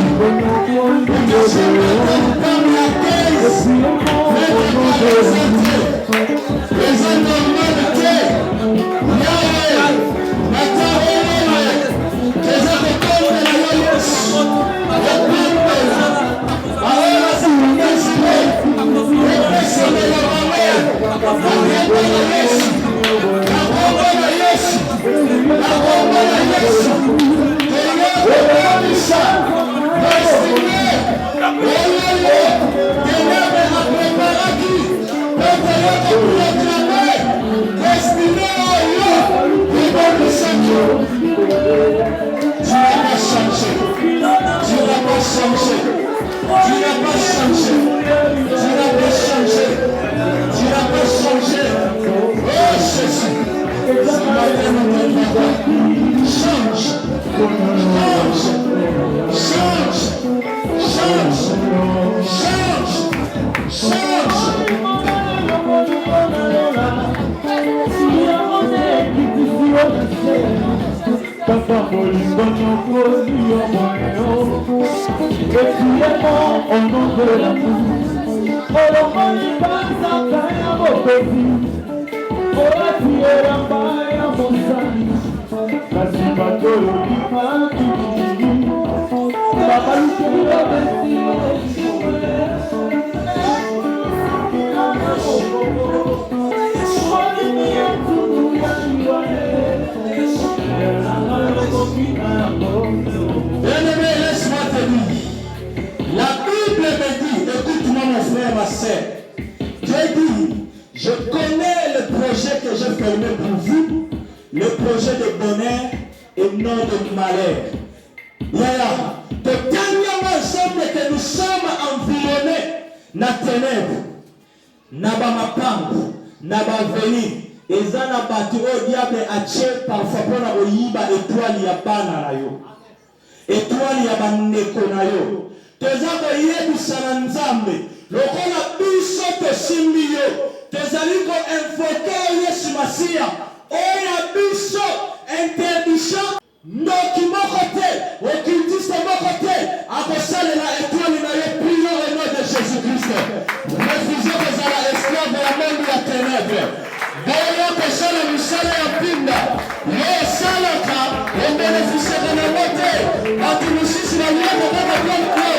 Je connais le projet que j'ai formé pour vous, le projet de bonheur et non de malheur. Voilà. De dernièrement ensemble que nous sommes environnés na ténèbres, na ba mapango, na ba veni, eza na batu o diable ache parfois pona oyiba étoile ya bana na yo. Étoile ya bandeko na yo. Toza koyebisa na Nzambe, lokola biso tosimbi yo. Tezali ko invoquer Yesu Masia. Oya biso interdiction. Ndoki moko te, occultiste moko te, akosalela étoile na yo. Prions au nom de Jésus-Christ. Refusez kozala esclave ya monde ya ténèbres. Boyo kosala misala ya pinda. Yo salaka, obénéficiera na mote. Batu musisi na liako kaka blanco.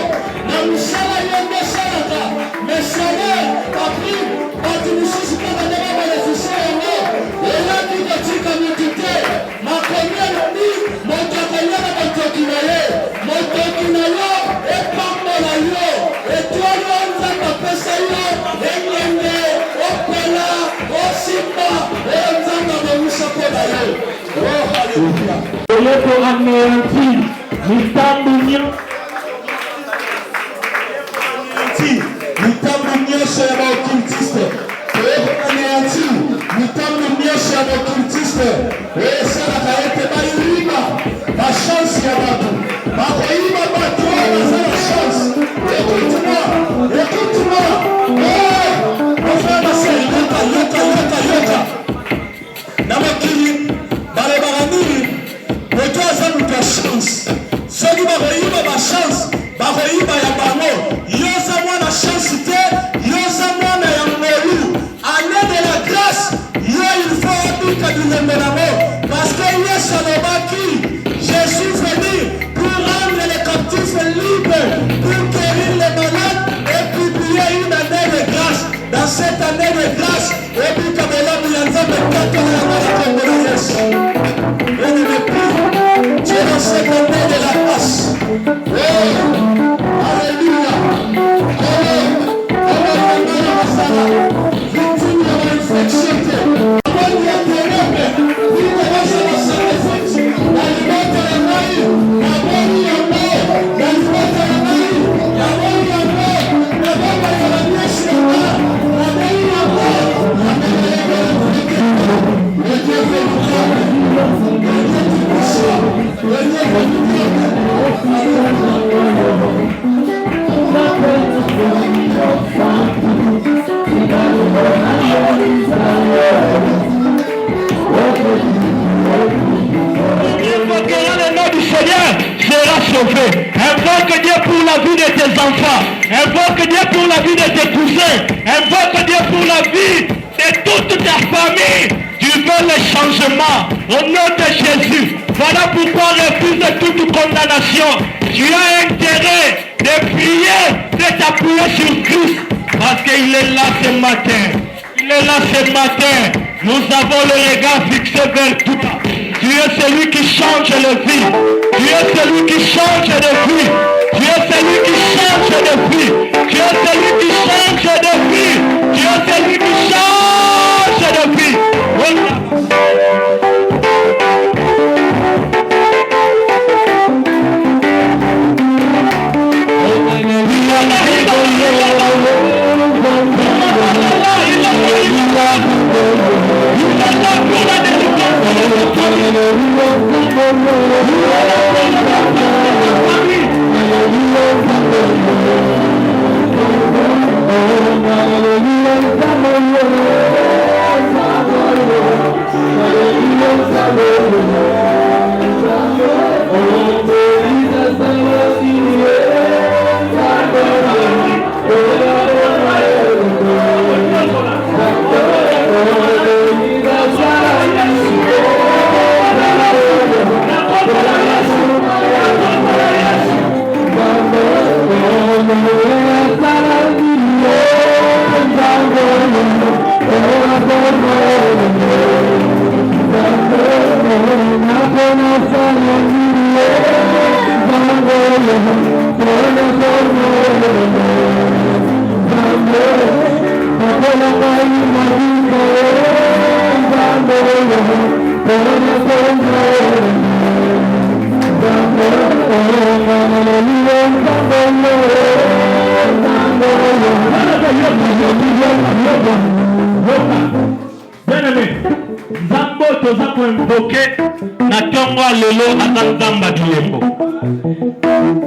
Na misala yonde salaka. Mesale, papi, batu musisi kaka neba bénéficiera yango. Elaki kotika mitite. Makomi ni, motokonya na motoki na ye. Motoki na yo, epambola yo. Etoile onza kapesa yo. Engenge, opela, osimba, onzanga memusa kola yo. Oh, hallelujah. Oyeko anéanti, mitambu nyonso ya baoccultiste. Oyeko anéanti, mitambu nyonso ya baoccultiste. Esalaka ete bayiba bachance ya bato. Bakoyiba bato oyo baza na chance. Écoute-moi. Mon frère, ma sœur, yoka. Na mokili balebaka nini moto aza moto ya chance soki bakoyiba parce que Yesu alobaki, Jésus venu pour rendre les captifs libres, pour guérir les malades et publier une année de grâce. Dans cette année de grâce, et puis comme l'homme il a Dieu dans cette année de la grâce. Alléluia. Invoque Dieu pour la vie de tes enfants. Invoque Dieu pour la vie de tes cousins. Invoque Dieu pour la vie de toute ta famille. Tu veux le changement au nom de Jésus. Voilà pourquoi refuse toute condamnation. Tu as intérêt de prier, de t'appuyer sur Christ. Parce qu'il est là ce matin. Il est là ce matin. Nous avons le regard fixé vers toi. Tu es celui qui change le vie. Tu es celui qui change de vie. Tu es celui qui change de vie. Tu es celui qui change de vie. Tu es celui qui change de vie.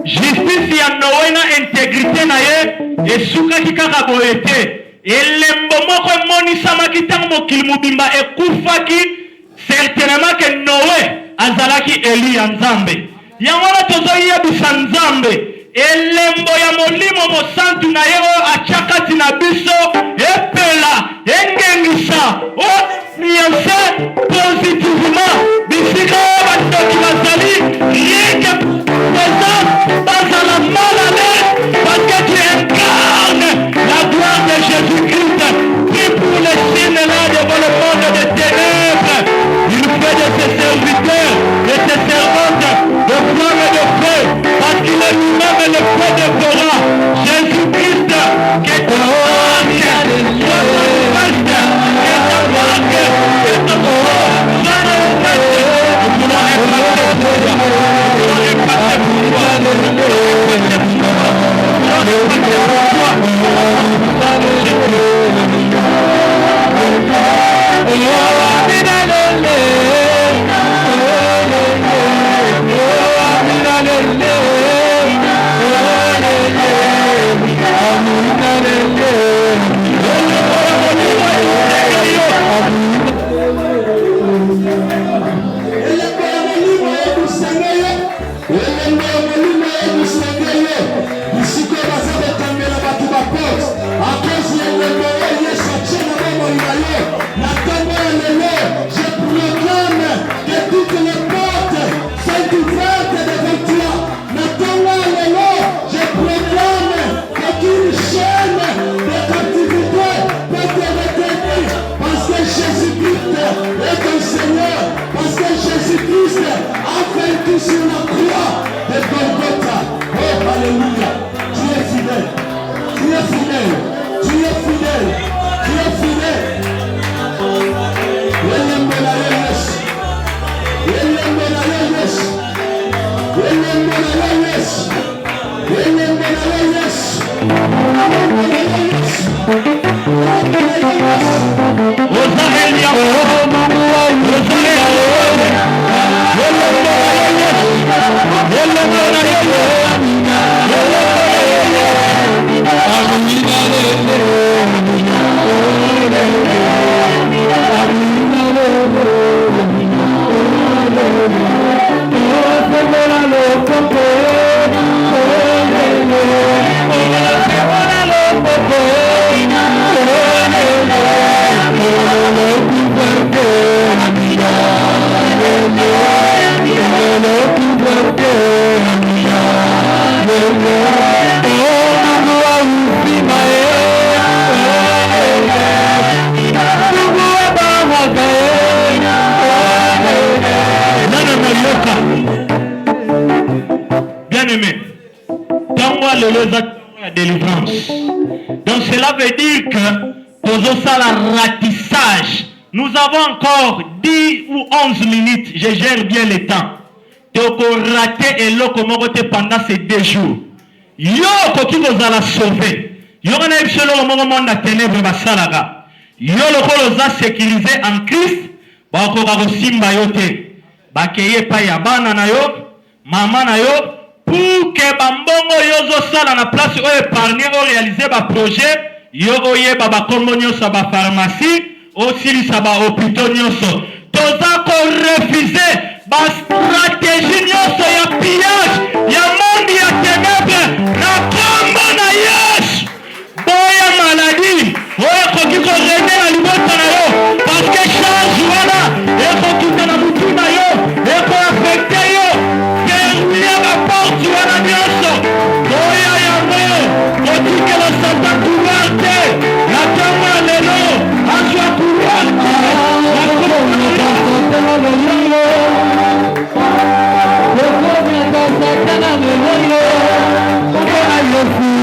Justice ya Noé na intégrité na ye esukaki kaka boye te. Elembo moko emonisamaki ntango mokili mobimba ekufaki, certainement ke Noé azalaki Eli ya Nzambe. Yango wana tozoyebisa Nzambe elembo ya molimo mosantu na ye oyo atia kati na biso epela engengisa influence positivement bisika oyo batoki bazali rien que présence dans la maladie parce que tu incarnes la gloire de Jésus-Christ. Prie pour les signes là devant le monde des ténèbres. Il fait de ses serviteurs, de ses servantes, de flammes et de feu, parce qu'il est lui-même le feu de Torah. Jésus-Christ, qui est ta marque, qui est ta marque, qui est ta marque, qui est ta marque. battu sur la croix de Golgotha. Oh, alléluia. Tu es fidèle. Tu es fidèle. Tu es fidèle. Tu es fidèle. Bien-aimé, donne-moi la délivrance. Donc cela veut dire que pour ça la ratissage, nous avons encore 10 ou 11 minutes, je gère bien le temps. Donc rater et l'eau comme pendant ces 2 jours. Yo qui vous a la sauver. Yo on a eu solo au moment de la ténèbre basalaga. Yo le colosa sécurisé en Christ. Ba ko ka simba yote. Ba keye pa ya bana na yo, mama na yo pour que bambongo yozo sala na place o épargner o réaliser ba projet yo oye ba kombo nyonso ba pharmacie o silisa ba hôpital nyonso. Toza ko refuser ba stratégie nyonso ya pillage ya monde ya ténèbre na kombo na Yesu. Boya maladie oye koki ko rene na libota na yo parce que charge wana e ko kita na mutu na yo e ko affecte yo terminer la porte wana nyonso boya yango otike la satan couverte la tama lelo aswa couverte la Merci.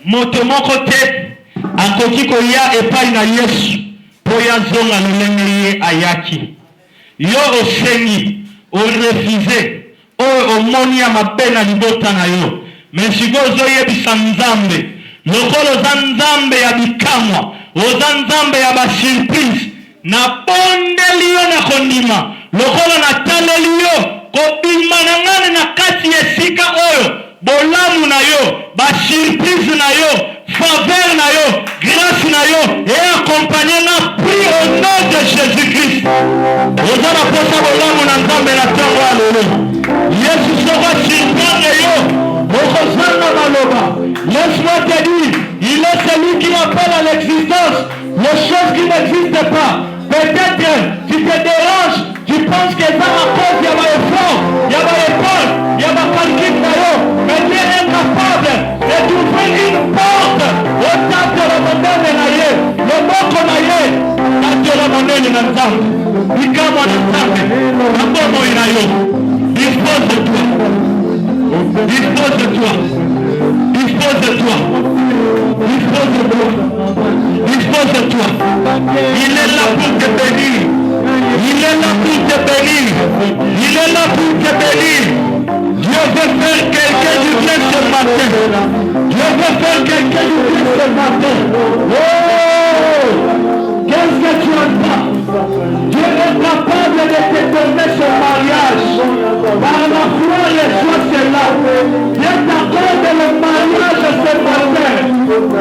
moto moko te akoki koya epai na Yesu po yazonga lolenge ye ayaki. Yo osengi orefuze oyo omoni ya mabe na libota na yo, mais sikoyo ozoyebisa Nzambe lokolo oza Nzambe ya bikamwa, oza Nzambe ya basurprise, na bondeli yo na kondima lokolo na taleli yo kobima na ngane na kati esika oyo bolamu na yo, ba surprise na yo, faveur na yo, grâce na yo, et accompagné na prie au nom de Jésus-Christ. Ozana posa bolamu na Nzambe na tango ya lelo. Yesu sera surprendre yo, okozanga maloba. Laisse-moi te dire, il est celui qui appelle à l'existence les choses qui n'existent pas. Peut-être tu te déranges, tu penses que ça à cause il y a un effort, il y a un épaule, il y a un calcul na yo, mais tu es incapable de trouver une porte au temps de la montagne na ye, le moko na ye, na de la montagne na Nzambe, bikamo na Nzambe, na bomo ina yo. Dispose-toi, dispose-toi, dispose-toi, dispose-toi, dispose-toi. Il est là pour te bénir. Il est là pour te bénir. Il est là pour te bénir. Dieu veut faire quelqu'un du bien ce matin. Dieu veut faire quelqu'un du bien ce matin. Oh! Qu'est-ce que tu entends? Dieu est capable de te donner ce mariage. Par la foi, reçois cela. Dieu t'accorde le mariage ce matin.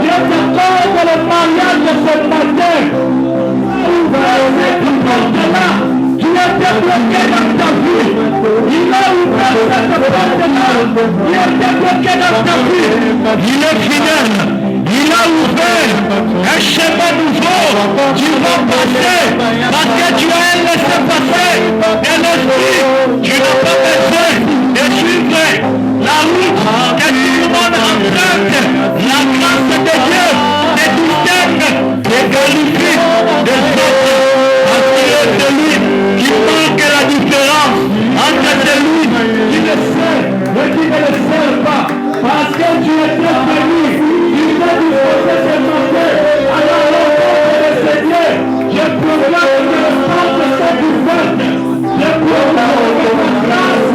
Dieu t'accorde le mariage ce matin. Cette porte-là, tu étais bloqué dans ta vie. Il a ouvert cette porte-là. Il était bloqué dans ta vie. Il est fidèle. Il a ouvert un chemin nouveau. Tu vas passer parce que tu as un laissez-passer de l'esprit. Tu n'as pas besoin de suivre la route que tout le monde emprunte. La grâce de Dieu te distingue, te qualifie des autres. Parce que c'est celui qui marque la différence entre celui qui le sait et qui ne le sait pas. Parce que tu es venu. Je proclame que le porte sont ouvertes. Je proclame que la grâce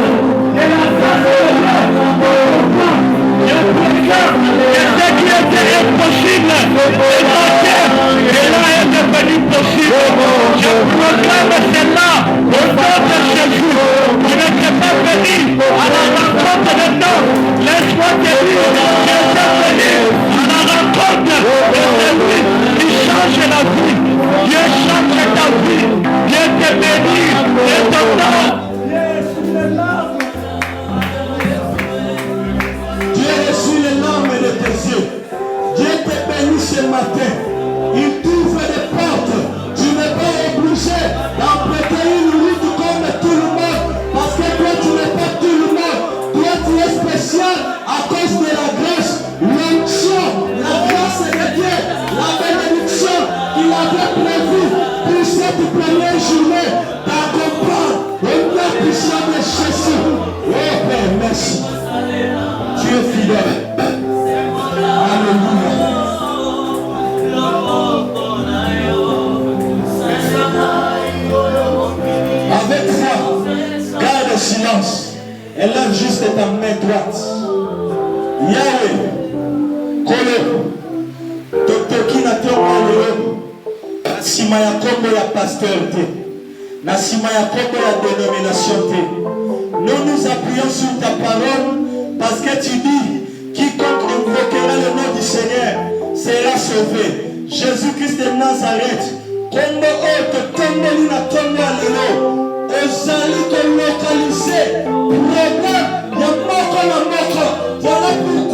et la grâce de Dieu. Je proclame que ce qui était impossible ce matin, cela est devenu possible. Je proclame cela au nom de Jésus. Tu ne sais pas venir à la rencontre de nous. Laisse-moi te dire, je sais venir à la rencontre de celui qui change la vie. Dieu change ta vie. Dieu te bénit de ton nom. Dieu reçut les larmes de tes yeux. Dieu te bénit ce matin. Il t'ouvre des portes. Tu n'es pas obligé d'emprunter une route comme tout le monde. Parce que toi, tu n'es pas tout le monde. Toi, tu es spécial à cause de la grâce, l'onction, la grâce de Dieu, la bénédiction qu'il avait prévue pour cette première journée d'accompagner le nom puissant de Jésus. Oh Père, merci. Tu es fidèle. Alléluia. Avec foi, garde le silence. Élève juste ta main droite. Yahweh, Kolo, na tongo lelo na sima ya kombo ya pasteur te na sima ya kombo ya dénomination te. Nous nous appuyons sur ta parole parce que tu dis quiconque invoquera le nom du Seigneur sera sauvé. Jésus-Christ de Nazareth, kombo oto tombeli na tongo lelo ozali kolokalize problème ya moko na moko. Voilà pourquoi